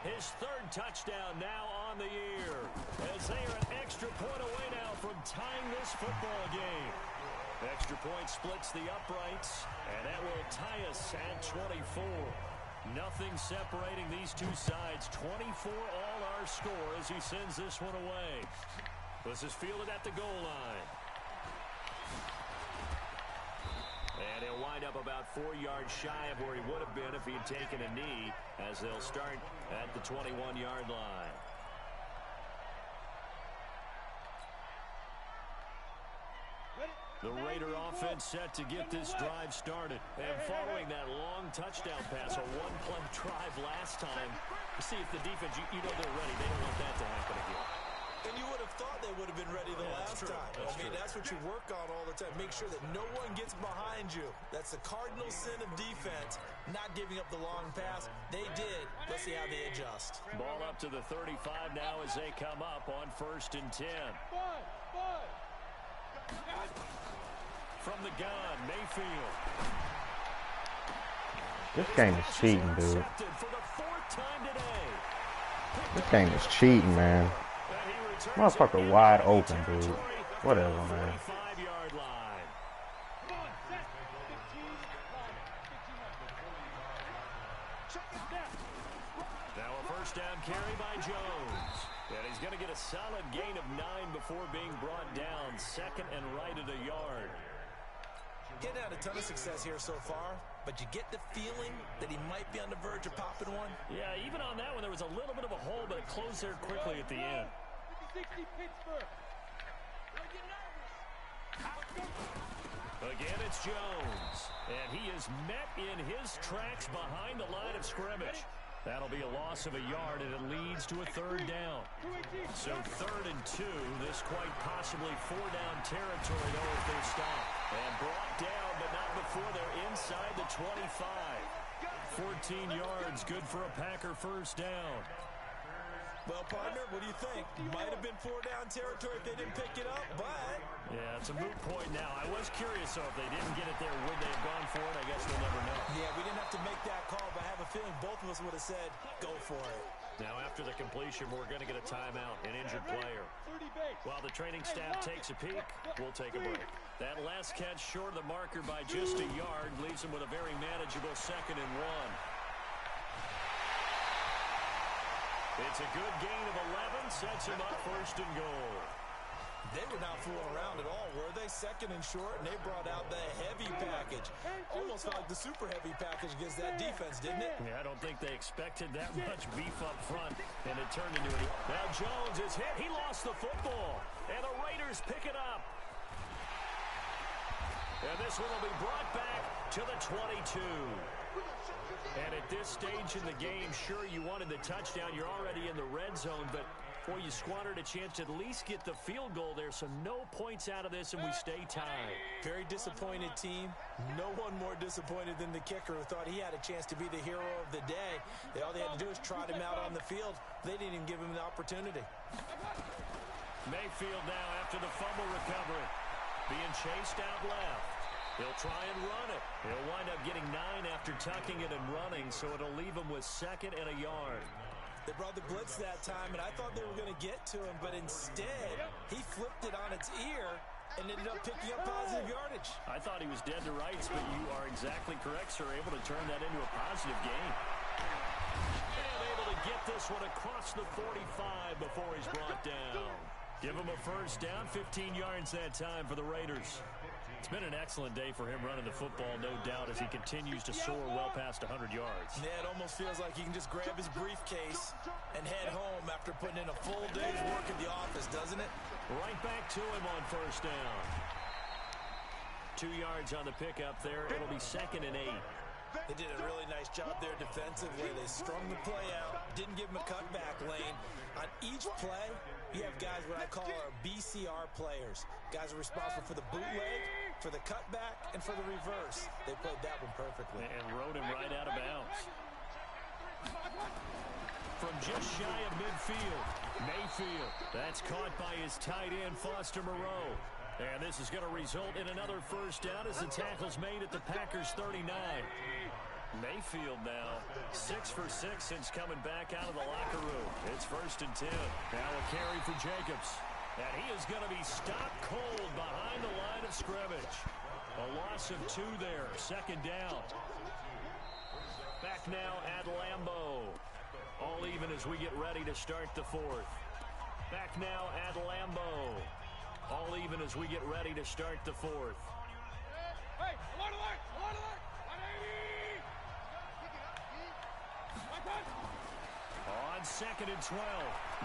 His 3rd touchdown now on the year. As they are an extra point away now from tying this football game. Extra point splits the uprights, and that will tie us at 24. Nothing separating these two sides. 24 all our score as he sends this one away. This is fielded at the goal line. And he'll wind up about 4 yards shy of where he would have been if he'd taken a knee, as they'll start at the 21-yard line. The Raider offense set to get this drive started. And following that long touchdown pass, a 1-play drive last time, see if the defense, you know they're ready. They don't want that to happen again. And you would have thought they would have been ready the last time. That's what you work on all the time. Make sure that no one gets behind you. That's the cardinal sin of defense, not giving up the long pass. They did. Let's see how they adjust. Ball up to the 35 now as they come up on 1st and 10. From the gun, Mayfield. This game is cheating, dude. For the 4th time today. This game is cheating, man. Motherfucker wide open, dude. Whatever, man. 45-yard line. Now a 1st down carry by Jones. And he's going to get a solid gain of 9 before being brought down. 2nd and right at a yard. Getting had a ton of success here so far, but you get the feeling that he might be on the verge of popping one. Yeah, even on that one, there was a little bit of a hole, but it closed there quickly at the end. 60 Pittsburgh. Again, it's Jones. And he is met in his tracks behind the line of scrimmage. That'll be a loss of a yard, and it leads to a 3rd down. So 3rd and 2. This quite possibly 4-down territory, though, if they stop. And brought down, but not before they're inside the 25. 14 yards, good for a Packer 1st down. Well, partner, what do you think? Might have been 4-down territory if they didn't pick it up, but... Yeah, it's a moot point now. I was curious, though, if they didn't get it there, would they have gone for it? I guess we'll never know. Yeah, we didn't have to make that call, but I have a feeling both of us would have said, go for it. Now, after the completion, we're going to get a timeout, an injured player. While the training staff takes a peek, we'll take a break. That last catch short of the marker by just a yard leaves him with a very manageable 2nd and 1. It's a good gain of 11, sets him up 1st and goal. They were not fooling around at all, were they? second and short, and they brought out the heavy package. Almost felt like the super heavy package against that defense, didn't it? Yeah, I don't think they expected that much beef up front, and it turned into it. Now Jones is hit. He lost the football, and the Raiders pick it up. And this one will be brought back to the 22. And at this stage in the game, sure, you wanted the touchdown. You're already in the red zone, but boy, you squandered a chance to at least get the field goal there, so no points out of this, and we stay tied. Very disappointed team. No one more disappointed than the kicker who thought he had a chance to be the hero of the day. All they had to do is trot him out on the field. They didn't even give him the opportunity. Mayfield now after the fumble recovery. Being chased out left. He'll try and run it. He'll wind up getting 9 after tucking it and running, so it'll leave him with 2nd and a yard. They brought the blitz that time, and I thought they were going to get to him, but instead, he flipped it on its ear and ended up picking up positive yardage. I thought he was dead to rights, but you are exactly correct, sir. Able to turn that into a positive gain. And able to get this one across the 45 before he's brought down. Give him a first down, 15 yards that time for the Raiders. It's been an excellent day for him running the football, no doubt, as he continues to soar well past 100 yards. Yeah, it almost feels like he can just grab his briefcase and head home after putting in a full day's work at the office, doesn't it? Right back to him on first down. 2 yards on the pickup there. It'll be 2nd and 8. They did a really nice job there defensively. They strung the play out, didn't give him a cutback lane. On each play, you have guys what I call our BCR players. Guys are responsible for the bootleg, for the cutback, and for the reverse. They played that one perfectly. And rode him right out of bounds. From just shy of midfield, Mayfield. That's caught by his tight end, Foster Moreau. And this is going to result in another first down as the tackle's made at the Packers' 39. Mayfield now 6 for 6 since coming back out of the locker room. It's 1st and 10. Now a carry for Jacobs. And he is going to be stopped cold behind the line of scrimmage. A loss of 2 there. 2nd down. Back now at Lambeau. All even as we get ready to start the 4th. Back now at Lambeau. All even as we get ready to start the 4th. Hey, alert, alert, alert, alert. 180. On 2nd and 12,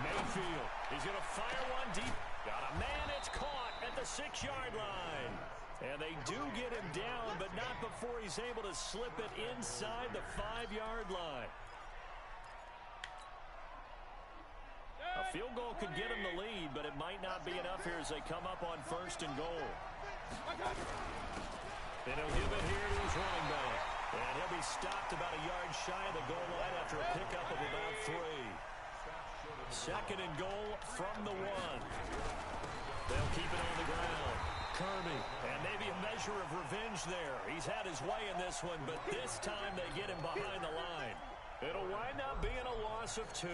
Mayfield. He's going to fire one deep. Got a man. It's caught at the 6-yard line. And they do get him down, but not before he's able to slip it inside the 5-yard line. A field goal could get him the lead, but it might not be enough here as they come up on 1st and goal. And he'll give it here to his running back. And he'll be stopped about a yard shy of the goal line after a pickup of about 3. 2nd and goal from the 1. They'll keep it on the ground. Kirby, and maybe a measure of revenge there. He's had his way in this one, but this time they get him behind the line. It'll wind up being a loss of 2.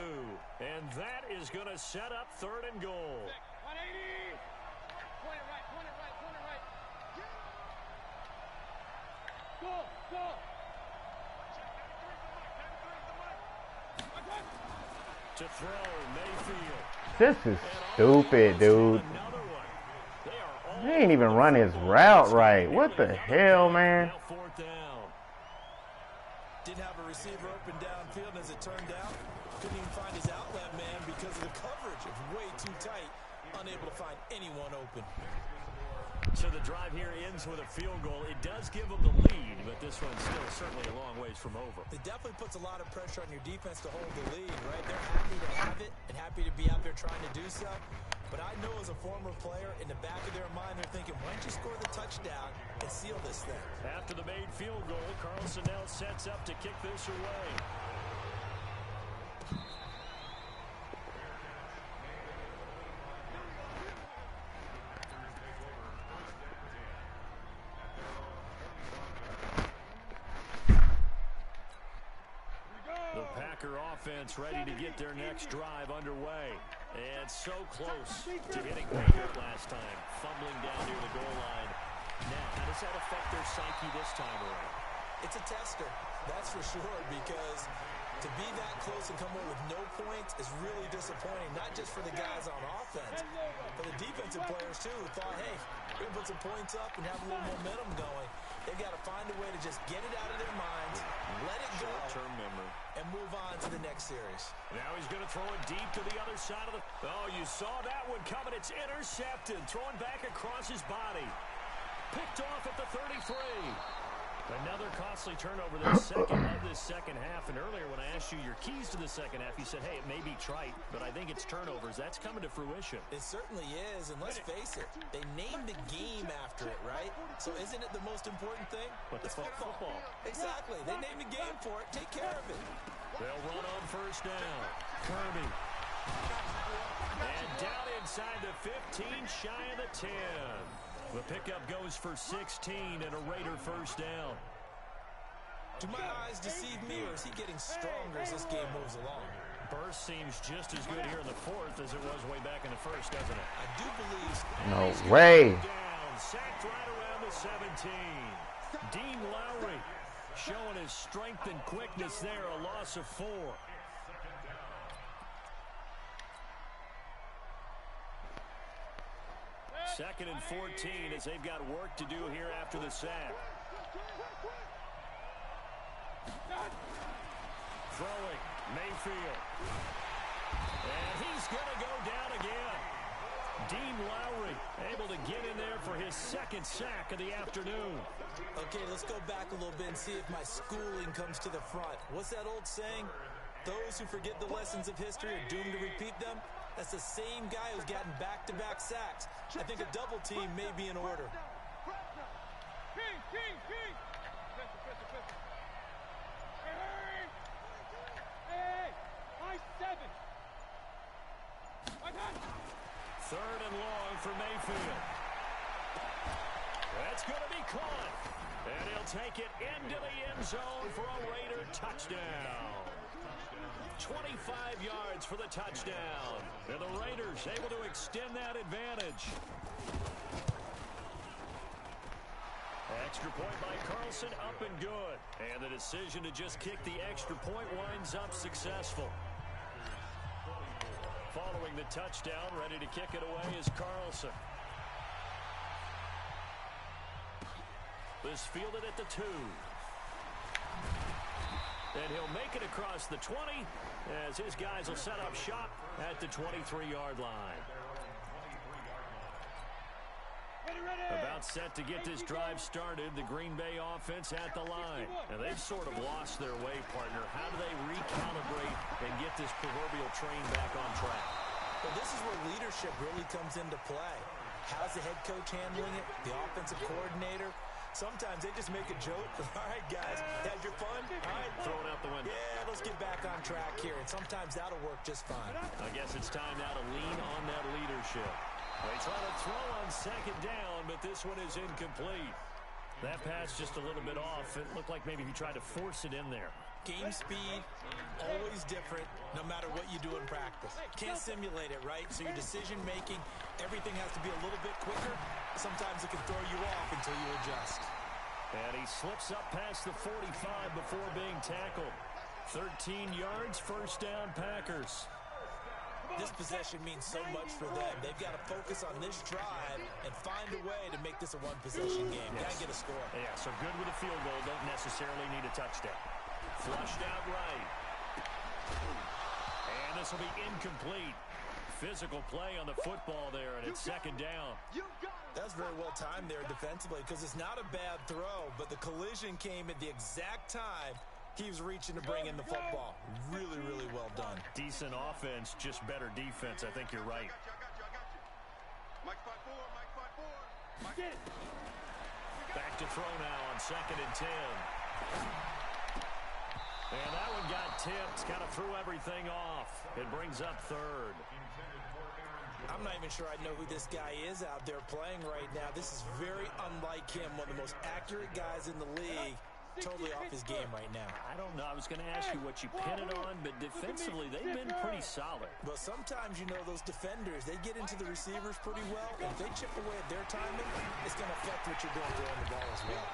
And that is going to set up 3rd and goal. 180. Point it right, point it right, point it right. Go, go. To throw, Mayfield. This is stupid, dude. He ain't even run his route right. What the hell, man? Now 4th down. Didn't have a receiver open downfield, and as it turned out, couldn't even find his outlet man because of the coverage. It was way too tight, unable to find anyone open. So the drive here ends with a field goal. It does give them the lead, but this one's still certainly a long ways from over. It definitely puts a lot of pressure on your defense to hold the lead, right? They're happy to have it and happy to be out there trying to do so. But I know as a former player, in the back of their mind, they're thinking, why don't you score the touchdown and seal this thing? After the made field goal, Carlson now sets up to kick this away. The Packer offense ready to get their next drive underway. And so close to hitting Baker last time, fumbling down near the goal line. Now, how does that affect their psyche this time around? It's a tester, that's for sure, because to be that close and come away with no points is really disappointing, not just for the guys on offense, but the defensive players, too, who thought, hey, We're going to put some points up and have a little momentum going. They've got to find a way to just get it out of their minds, let it go, short-term memory, and move on to the next series. Now he's going to throw it deep to the other side of the... Oh, you saw that one coming. It's intercepted. Throwing back across his body. Picked off at the 33. Another costly turnover this second half. And earlier when I asked you your keys to the second half, you said, hey, it may be trite, but I think it's turnovers. That's coming to fruition. It certainly is, and let's face it, they named the game after it, right? So isn't it the most important thing? But it's football. Exactly. They named the game for it. Take care of it. They'll run on first down. Kirby. And down inside the 15, shy of the 10. The pickup goes for 16 and a Raider first down. Do my eyes deceive me, or is he getting stronger as this game moves along? Burst seems just as good here in the fourth as it was way back in the first, doesn't it? I do believe... No way. Down, sacked right around the 17. Dean Lowry showing his strength and quickness there, a loss of 4. Second and 14 as they've got work to do here after the sack. Throwing, Mayfield. And he's going to go down again. Dean Lowry able to get in there for his second sack of the afternoon. Okay, let's go back a little bit and see if my schooling comes to the front. What's that old saying? Those who forget the lessons of history are doomed to repeat them. That's the same guy who's gotten back-to-back sacks. I think a double team may be in order. Third and long for Mayfield. That's going to be caught. And he'll take it into the end zone for a Raider touchdown. 25 yards for the touchdown. And the Raiders able to extend that advantage. Extra point by Carlson, up and good. And the decision to just kick the extra point winds up successful. Following the touchdown, ready to kick it away is Carlson. This fielded at the 2. And he'll make it across the 20 as his guys will set up shop at the 23-yard line. About set to get this drive started, the Green Bay offense at the line. And they've sort of lost their way, partner. How do they recalibrate and get this proverbial train back on track? Well, this is where leadership really comes into play. How's the head coach handling it? The offensive coordinator? Sometimes they just make a joke. All right, guys, had your fun? All right, throw it out the window. Yeah, let's get back on track here. And sometimes that'll work just fine. I guess it's time now to lean on that leadership. They try to throw on second down, but this one is incomplete. That pass just a little bit off. It looked like maybe he tried to force it in there. Game speed, always different, no matter what you do in practice. Can't simulate it, right? So your decision-making, everything has to be a little bit quicker. Sometimes it can throw you off until you adjust. And he slips up past the 45 before being tackled. 13 yards, first down, Packers. This possession means so much for them. They've got to focus on this drive and find a way to make this a one-possession game. Yes. Got to get a score. Yeah, so good with a field goal. Don't necessarily need a touchdown. Flushed out right. And this will be incomplete. Physical play on the football there, and it's second down. That's very well timed there defensively because it's not a bad throw, but the collision came at the exact time he was reaching to bring in the football. Really, really well done. Decent offense, just better defense. I think you're right. Back to throw now on second and 10. And that one got tipped, kind of threw everything off. It brings up third. I'm not even sure I know who this guy is out there playing right now. This is very unlike him, one of the most accurate guys in the league. Totally off his game right now. I don't know. I was going to ask you what you pin it on, but defensively, they've been pretty solid. But sometimes, you know, those defenders, they get into the receivers pretty well. And if they chip away at their timing, it's going to affect what you're doing throwing the ball as well.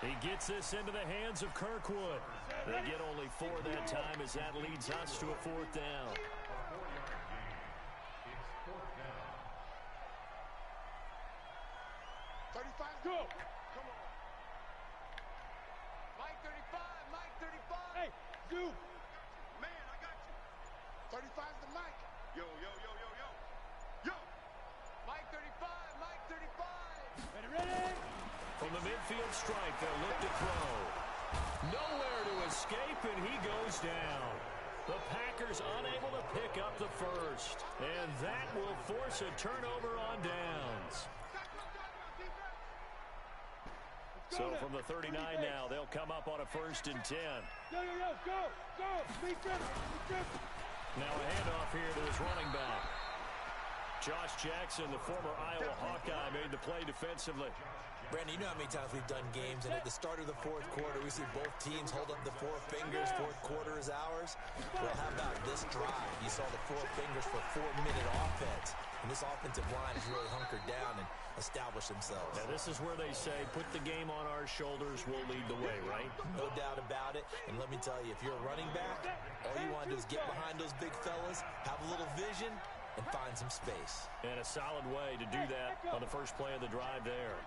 He gets this into the hands of Kirkwood. They get only 4 that time as that leads us to a fourth down. Mike 35, Mike 35. Hey, you. Man, I got you. 35's the Mike. Yo, yo, yo, yo, yo. Yo. Mike 35, Mike 35. Ready, ready. From the midfield stripe, they'll look to throw. Nowhere to escape, and he goes down. The Packers unable to pick up the first, and that will force a turnover on downs. So from the 39 now, they'll come up on a 1st and 10. Yo, yo, yo, go, go. Be good. Now a handoff here to his running back. Josh Jackson, the former Iowa Hawkeye, made the play defensively. Brandon, you know how many times we've done games, and at the start of the 4th quarter, we see both teams hold up the 4 fingers. 4th quarter is ours. Well, how about this drive? You saw the 4 fingers for 4-minute offense. And this offensive line has really hunkered down and established themselves. Now, this is where they say, put the game on our shoulders, we'll lead the way, right? No doubt about it. And let me tell you, if you're a running back, all you want to do is get behind those big fellas, have a little vision, and find some space. And a solid way to do that on the first play of the drive there.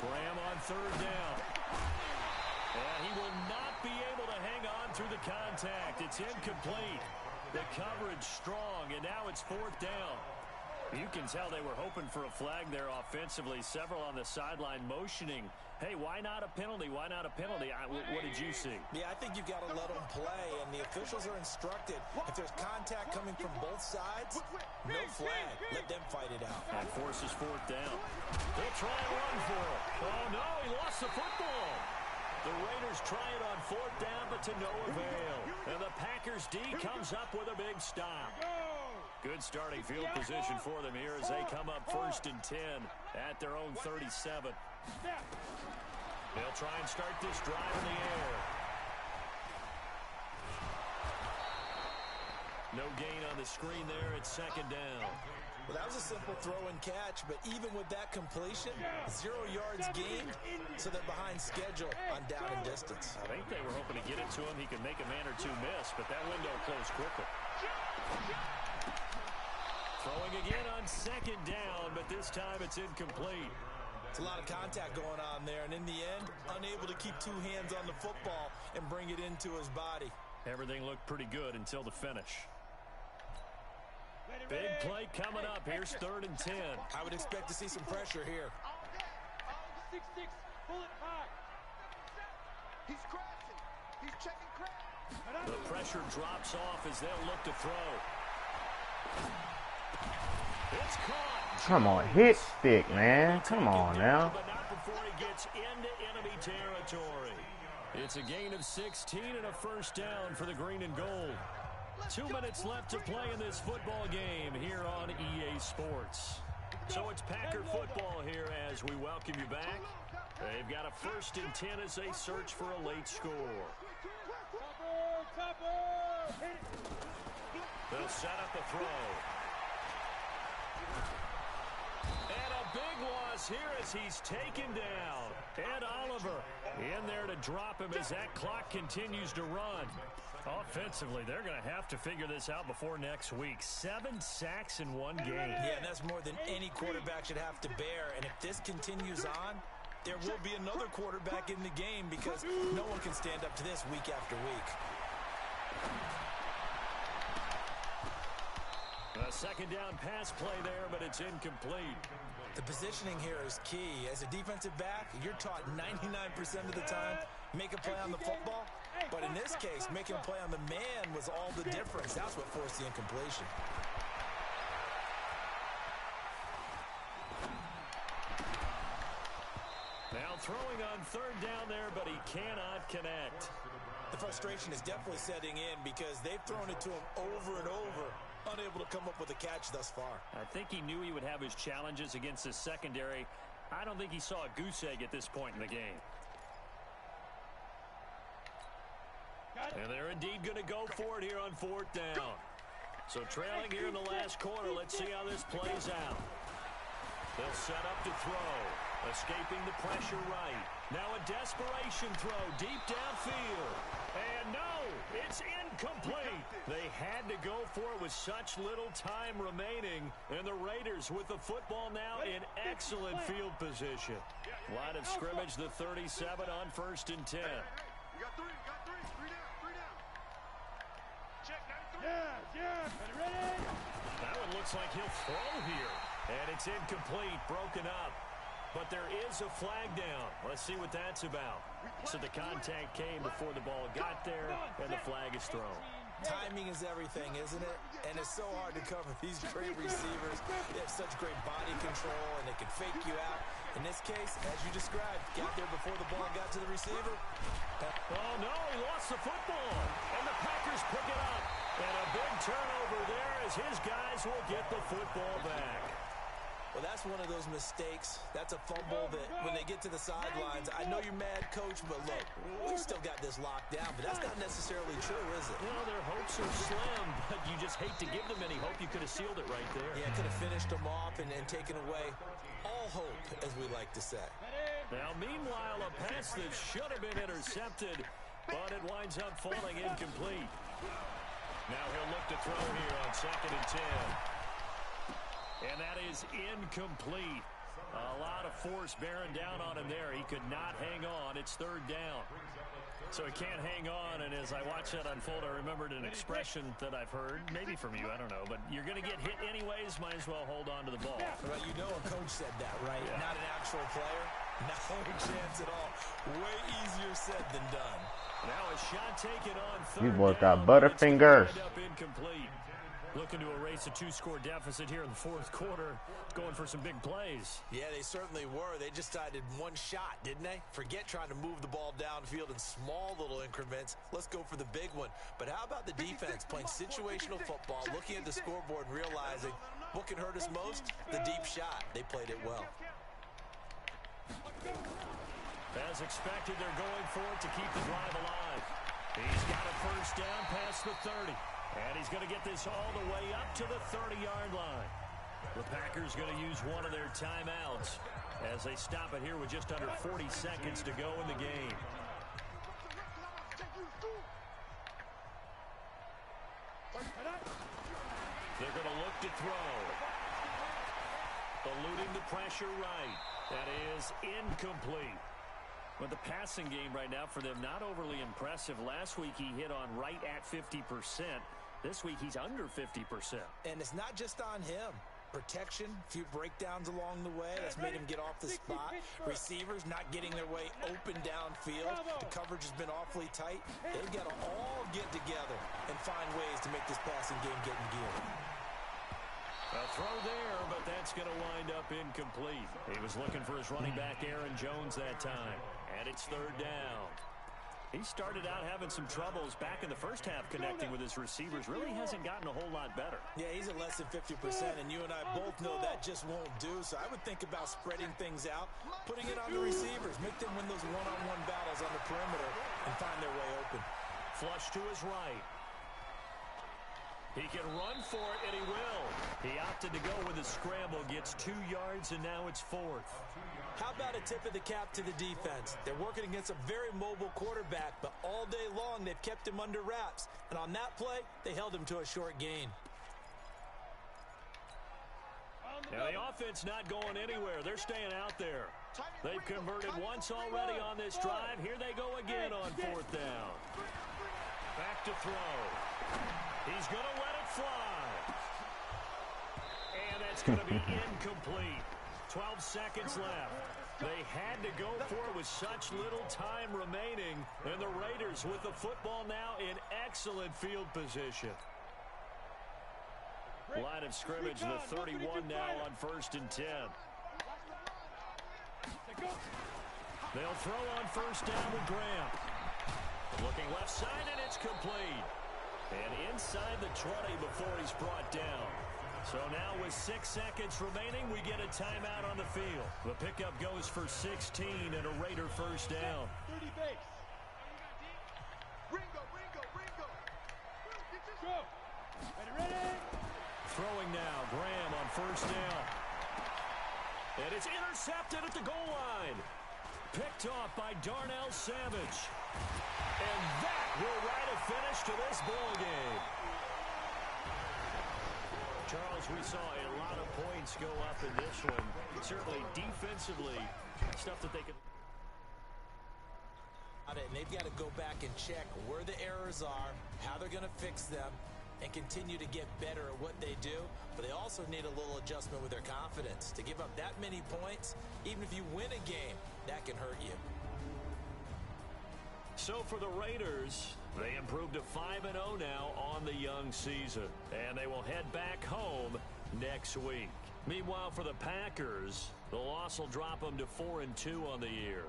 Graham on 3rd down. And he will not be able to hang on through the contact. It's incomplete. The coverage strong, and now it's 4th down. You can tell they were hoping for a flag there offensively. Several on the sideline motioning. Hey, why not a penalty? Why not a penalty? What did you see? Yeah, I think you've got to let them play, and the officials are instructed. If there's contact coming from both sides, no flag. Let them fight it out. That forces 4th down. They'll try and run for it. Oh, no, he lost the football. The Raiders try it on 4th down, but to no avail. And the Packers D comes up with a big stop. Good starting field position for them here as they come up 1st and 10 at their own 37. They'll try and start this drive in the air. No gain on the screen there. It's 2nd down. Well, that was a simple throw and catch, but even with that completion, 0 yards gained, so they're behind schedule on down and distance. I think they were hoping to get it to him. He could make a man or two miss, but that window closed quickly. Throwing again on 2nd down, but this time it's incomplete. It's a lot of contact going on there, and in the end, unable to keep 2 hands on the football and bring it into his body. Everything looked pretty good until the finish. Big play coming up. Here's 3rd and 10. I would expect to see some pressure here. 6-6, pull it high. He's crashing. He's checking crash. The pressure drops off as they'll look to throw. It's caught. Come on, hit stick, man. Come on now. But not before he gets into enemy territory. It's a gain of 16 and a 1st down for the green and gold. 2 minutes left to play in this football game here on EA Sports. So it's Packer football here as we welcome you back. They've got a 1st and 10 as they search for a late score. They'll set up a throw. And a big loss here as he's taken down. Ed Oliver in there to drop him as that clock continues to run. Offensively, they're going to have to figure this out before next week. 7 sacks in one game. Yeah, and that's more than any quarterback should have to bear. And if this continues on, there will be another quarterback in the game because no one can stand up to this week after week. A 2nd down pass play there, but it's incomplete. The positioning here is key. As a defensive back, you're taught 99% of the time, make a play on the football. But in this case, making a play on the man was all the difference. That's what forced the incompletion. Now throwing on 3rd down there, but he cannot connect. The frustration is definitely setting in because they've thrown it to him over and over, unable to come up with a catch thus far. I think he knew he would have his challenges against his secondary. I don't think he saw a goose egg at this point in the game. And they're indeed going to go for it here on 4th down. So trailing here in the last quarter, let's see how this plays out. They'll set up to throw. Escaping the pressure right. Now a desperation throw deep downfield. And no, it's incomplete. They had to go for it with such little time remaining. And the Raiders with the football now in excellent field position. Line of scrimmage, the 37 on 1st and 10. You got three. Three down. Check 93. Yeah. Ready? That one looks like he'll throw here. And it's incomplete, broken up. But there is a flag down. Let's see what that's about. So the contact came before the ball got there, and the flag is thrown. Timing is everything, isn't it? And it's so hard to cover these great receivers. They have such great body control, and they can fake you out. In this case, as you described, got there before the ball got to the receiver. Oh, no, he lost the football. And the Packers pick it up. And a big turnover there as his guys will get the football back. Well, that's one of those mistakes. That's a fumble that when they get to the sidelines, I know you're mad, Coach, but look, we've still got this locked down, but that's not necessarily true, is it? Well, their hopes are slim, but you just hate to give them any hope. You could have sealed it right there. Yeah, could have finished them off and taken away all hope, as we like to say. Now, meanwhile, a pass that should have been intercepted, but it winds up falling incomplete. Now he'll look to throw here on 2nd and 10. And that is incomplete. A lot of force bearing down on him there. He could not hang on. It's 3rd down. So he can't hang on, and as I watch that unfold, I remembered an expression that I've heard, maybe from you, I don't know, but you're going to get hit anyways, might as well hold on to the ball. Well, you know a coach said that, right? Yeah. Not an actual player. No chance at all. Way easier said than done. Now a shot taken on 3rd These boys down. got butterfingers. It's gonna wind up incomplete. Looking to erase a 2-score deficit here in the 4th quarter, going for some big plays. Yeah, they certainly were. They just decided one shot, didn't they? Forget trying to move the ball downfield in small little increments. Let's go for the big one. But how about the defense playing situational football, looking at the scoreboard and realizing what can hurt us most? The deep shot. They played it well. As expected, they're going for it to keep the drive alive. He's got a 1st down past the 30. And he's going to get this all the way up to the 30-yard line. The Packers going to use one of their timeouts as they stop it here with just under 40 seconds to go in the game. They're going to look to throw. Eluding the pressure right. That is incomplete. But the passing game right now for them, not overly impressive. Last week he hit on right at 50%. This week he's under 50%. And it's not just on him. Protection, a few breakdowns along the way. That's made him get off the spot. Receivers not getting their way open downfield. The coverage has been awfully tight. They've got to all get together and find ways to make this passing game get in gear. A throw there, but that's going to wind up incomplete. He was looking for his running back, Aaron Jones, that time. And it's 3rd down. He started out having some troubles back in the first half connecting with his receivers. Really hasn't gotten a whole lot better. Yeah, he's at less than 50%, and you and I both know that just won't do. So I would think about spreading things out, putting it on the receivers, make them win those one-on-one battles on the perimeter and find their way open. Flush to his right. He can run for it, and he will. He opted to go with a scramble, gets 2 yards, and now it's 4th. How about a tip of the cap to the defense? They're working against a very mobile quarterback, but all day long they've kept him under wraps. And on that play, they held him to a short gain. Now the offense not going anywhere. They're staying out there. They've converted once already on this drive. Here they go again on 4th down. Back to throw. He's going to let it fly. And that's going to be incomplete. 12 seconds left. They had to go for it with such little time remaining. And the Raiders with the football now in excellent field position. Line of scrimmage, the 31 now on 1st and 10. They'll throw on 1st down with Graham. Looking left side, and it's complete. And inside the 20 before he's brought down. So now with 6 seconds remaining, we get a timeout on the field. The pickup goes for 16 and a Raider 1st down. 30 base. Ringo. Go. Ready? Throwing now, Graham on 1st down. And it's intercepted at the goal line. Picked off by Darnell Savage. And that will write a finish to this ball game. Charles, we saw a lot of points go up in this one. Certainly defensively, stuff that they could... And they've got to go back and check where the errors are, how they're going to fix them, and continue to get better at what they do. But they also need a little adjustment with their confidence. To give up that many points, even if you win a game, that can hurt you. So for the Raiders, they improved to 5-0 now on the young season. And they will head back home next week. Meanwhile, for the Packers, the loss will drop them to 4-2 on the year.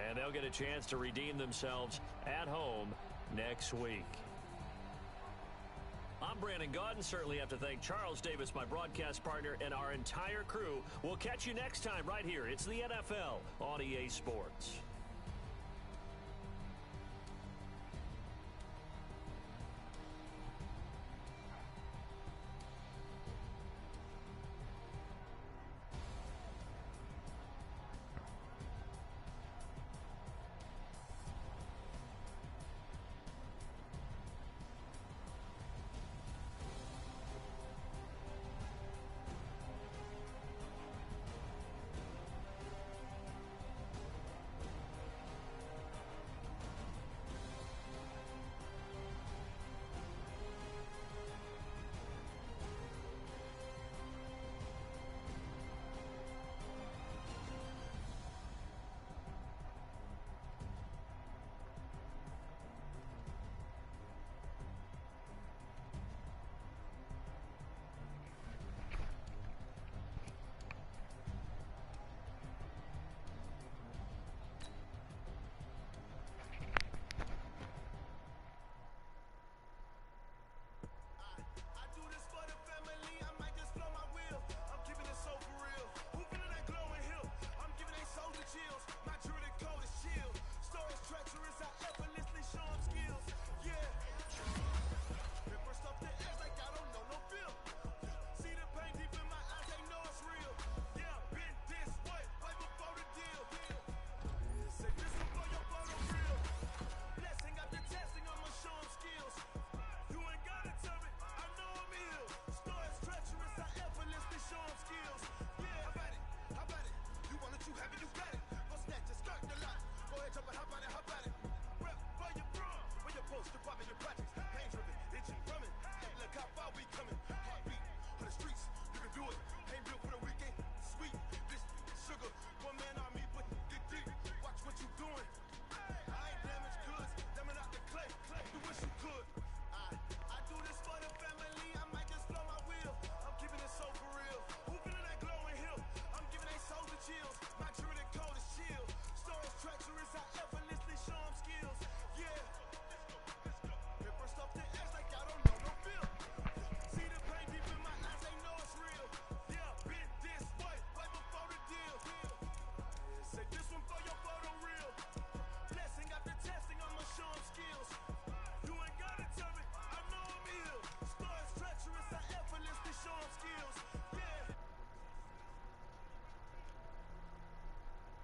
And they'll get a chance to redeem themselves at home next week. I'm Brandon Gaudin. Certainly have to thank Charles Davis, my broadcast partner, and our entire crew. We'll catch you next time right here. It's the NFL on EA Sports.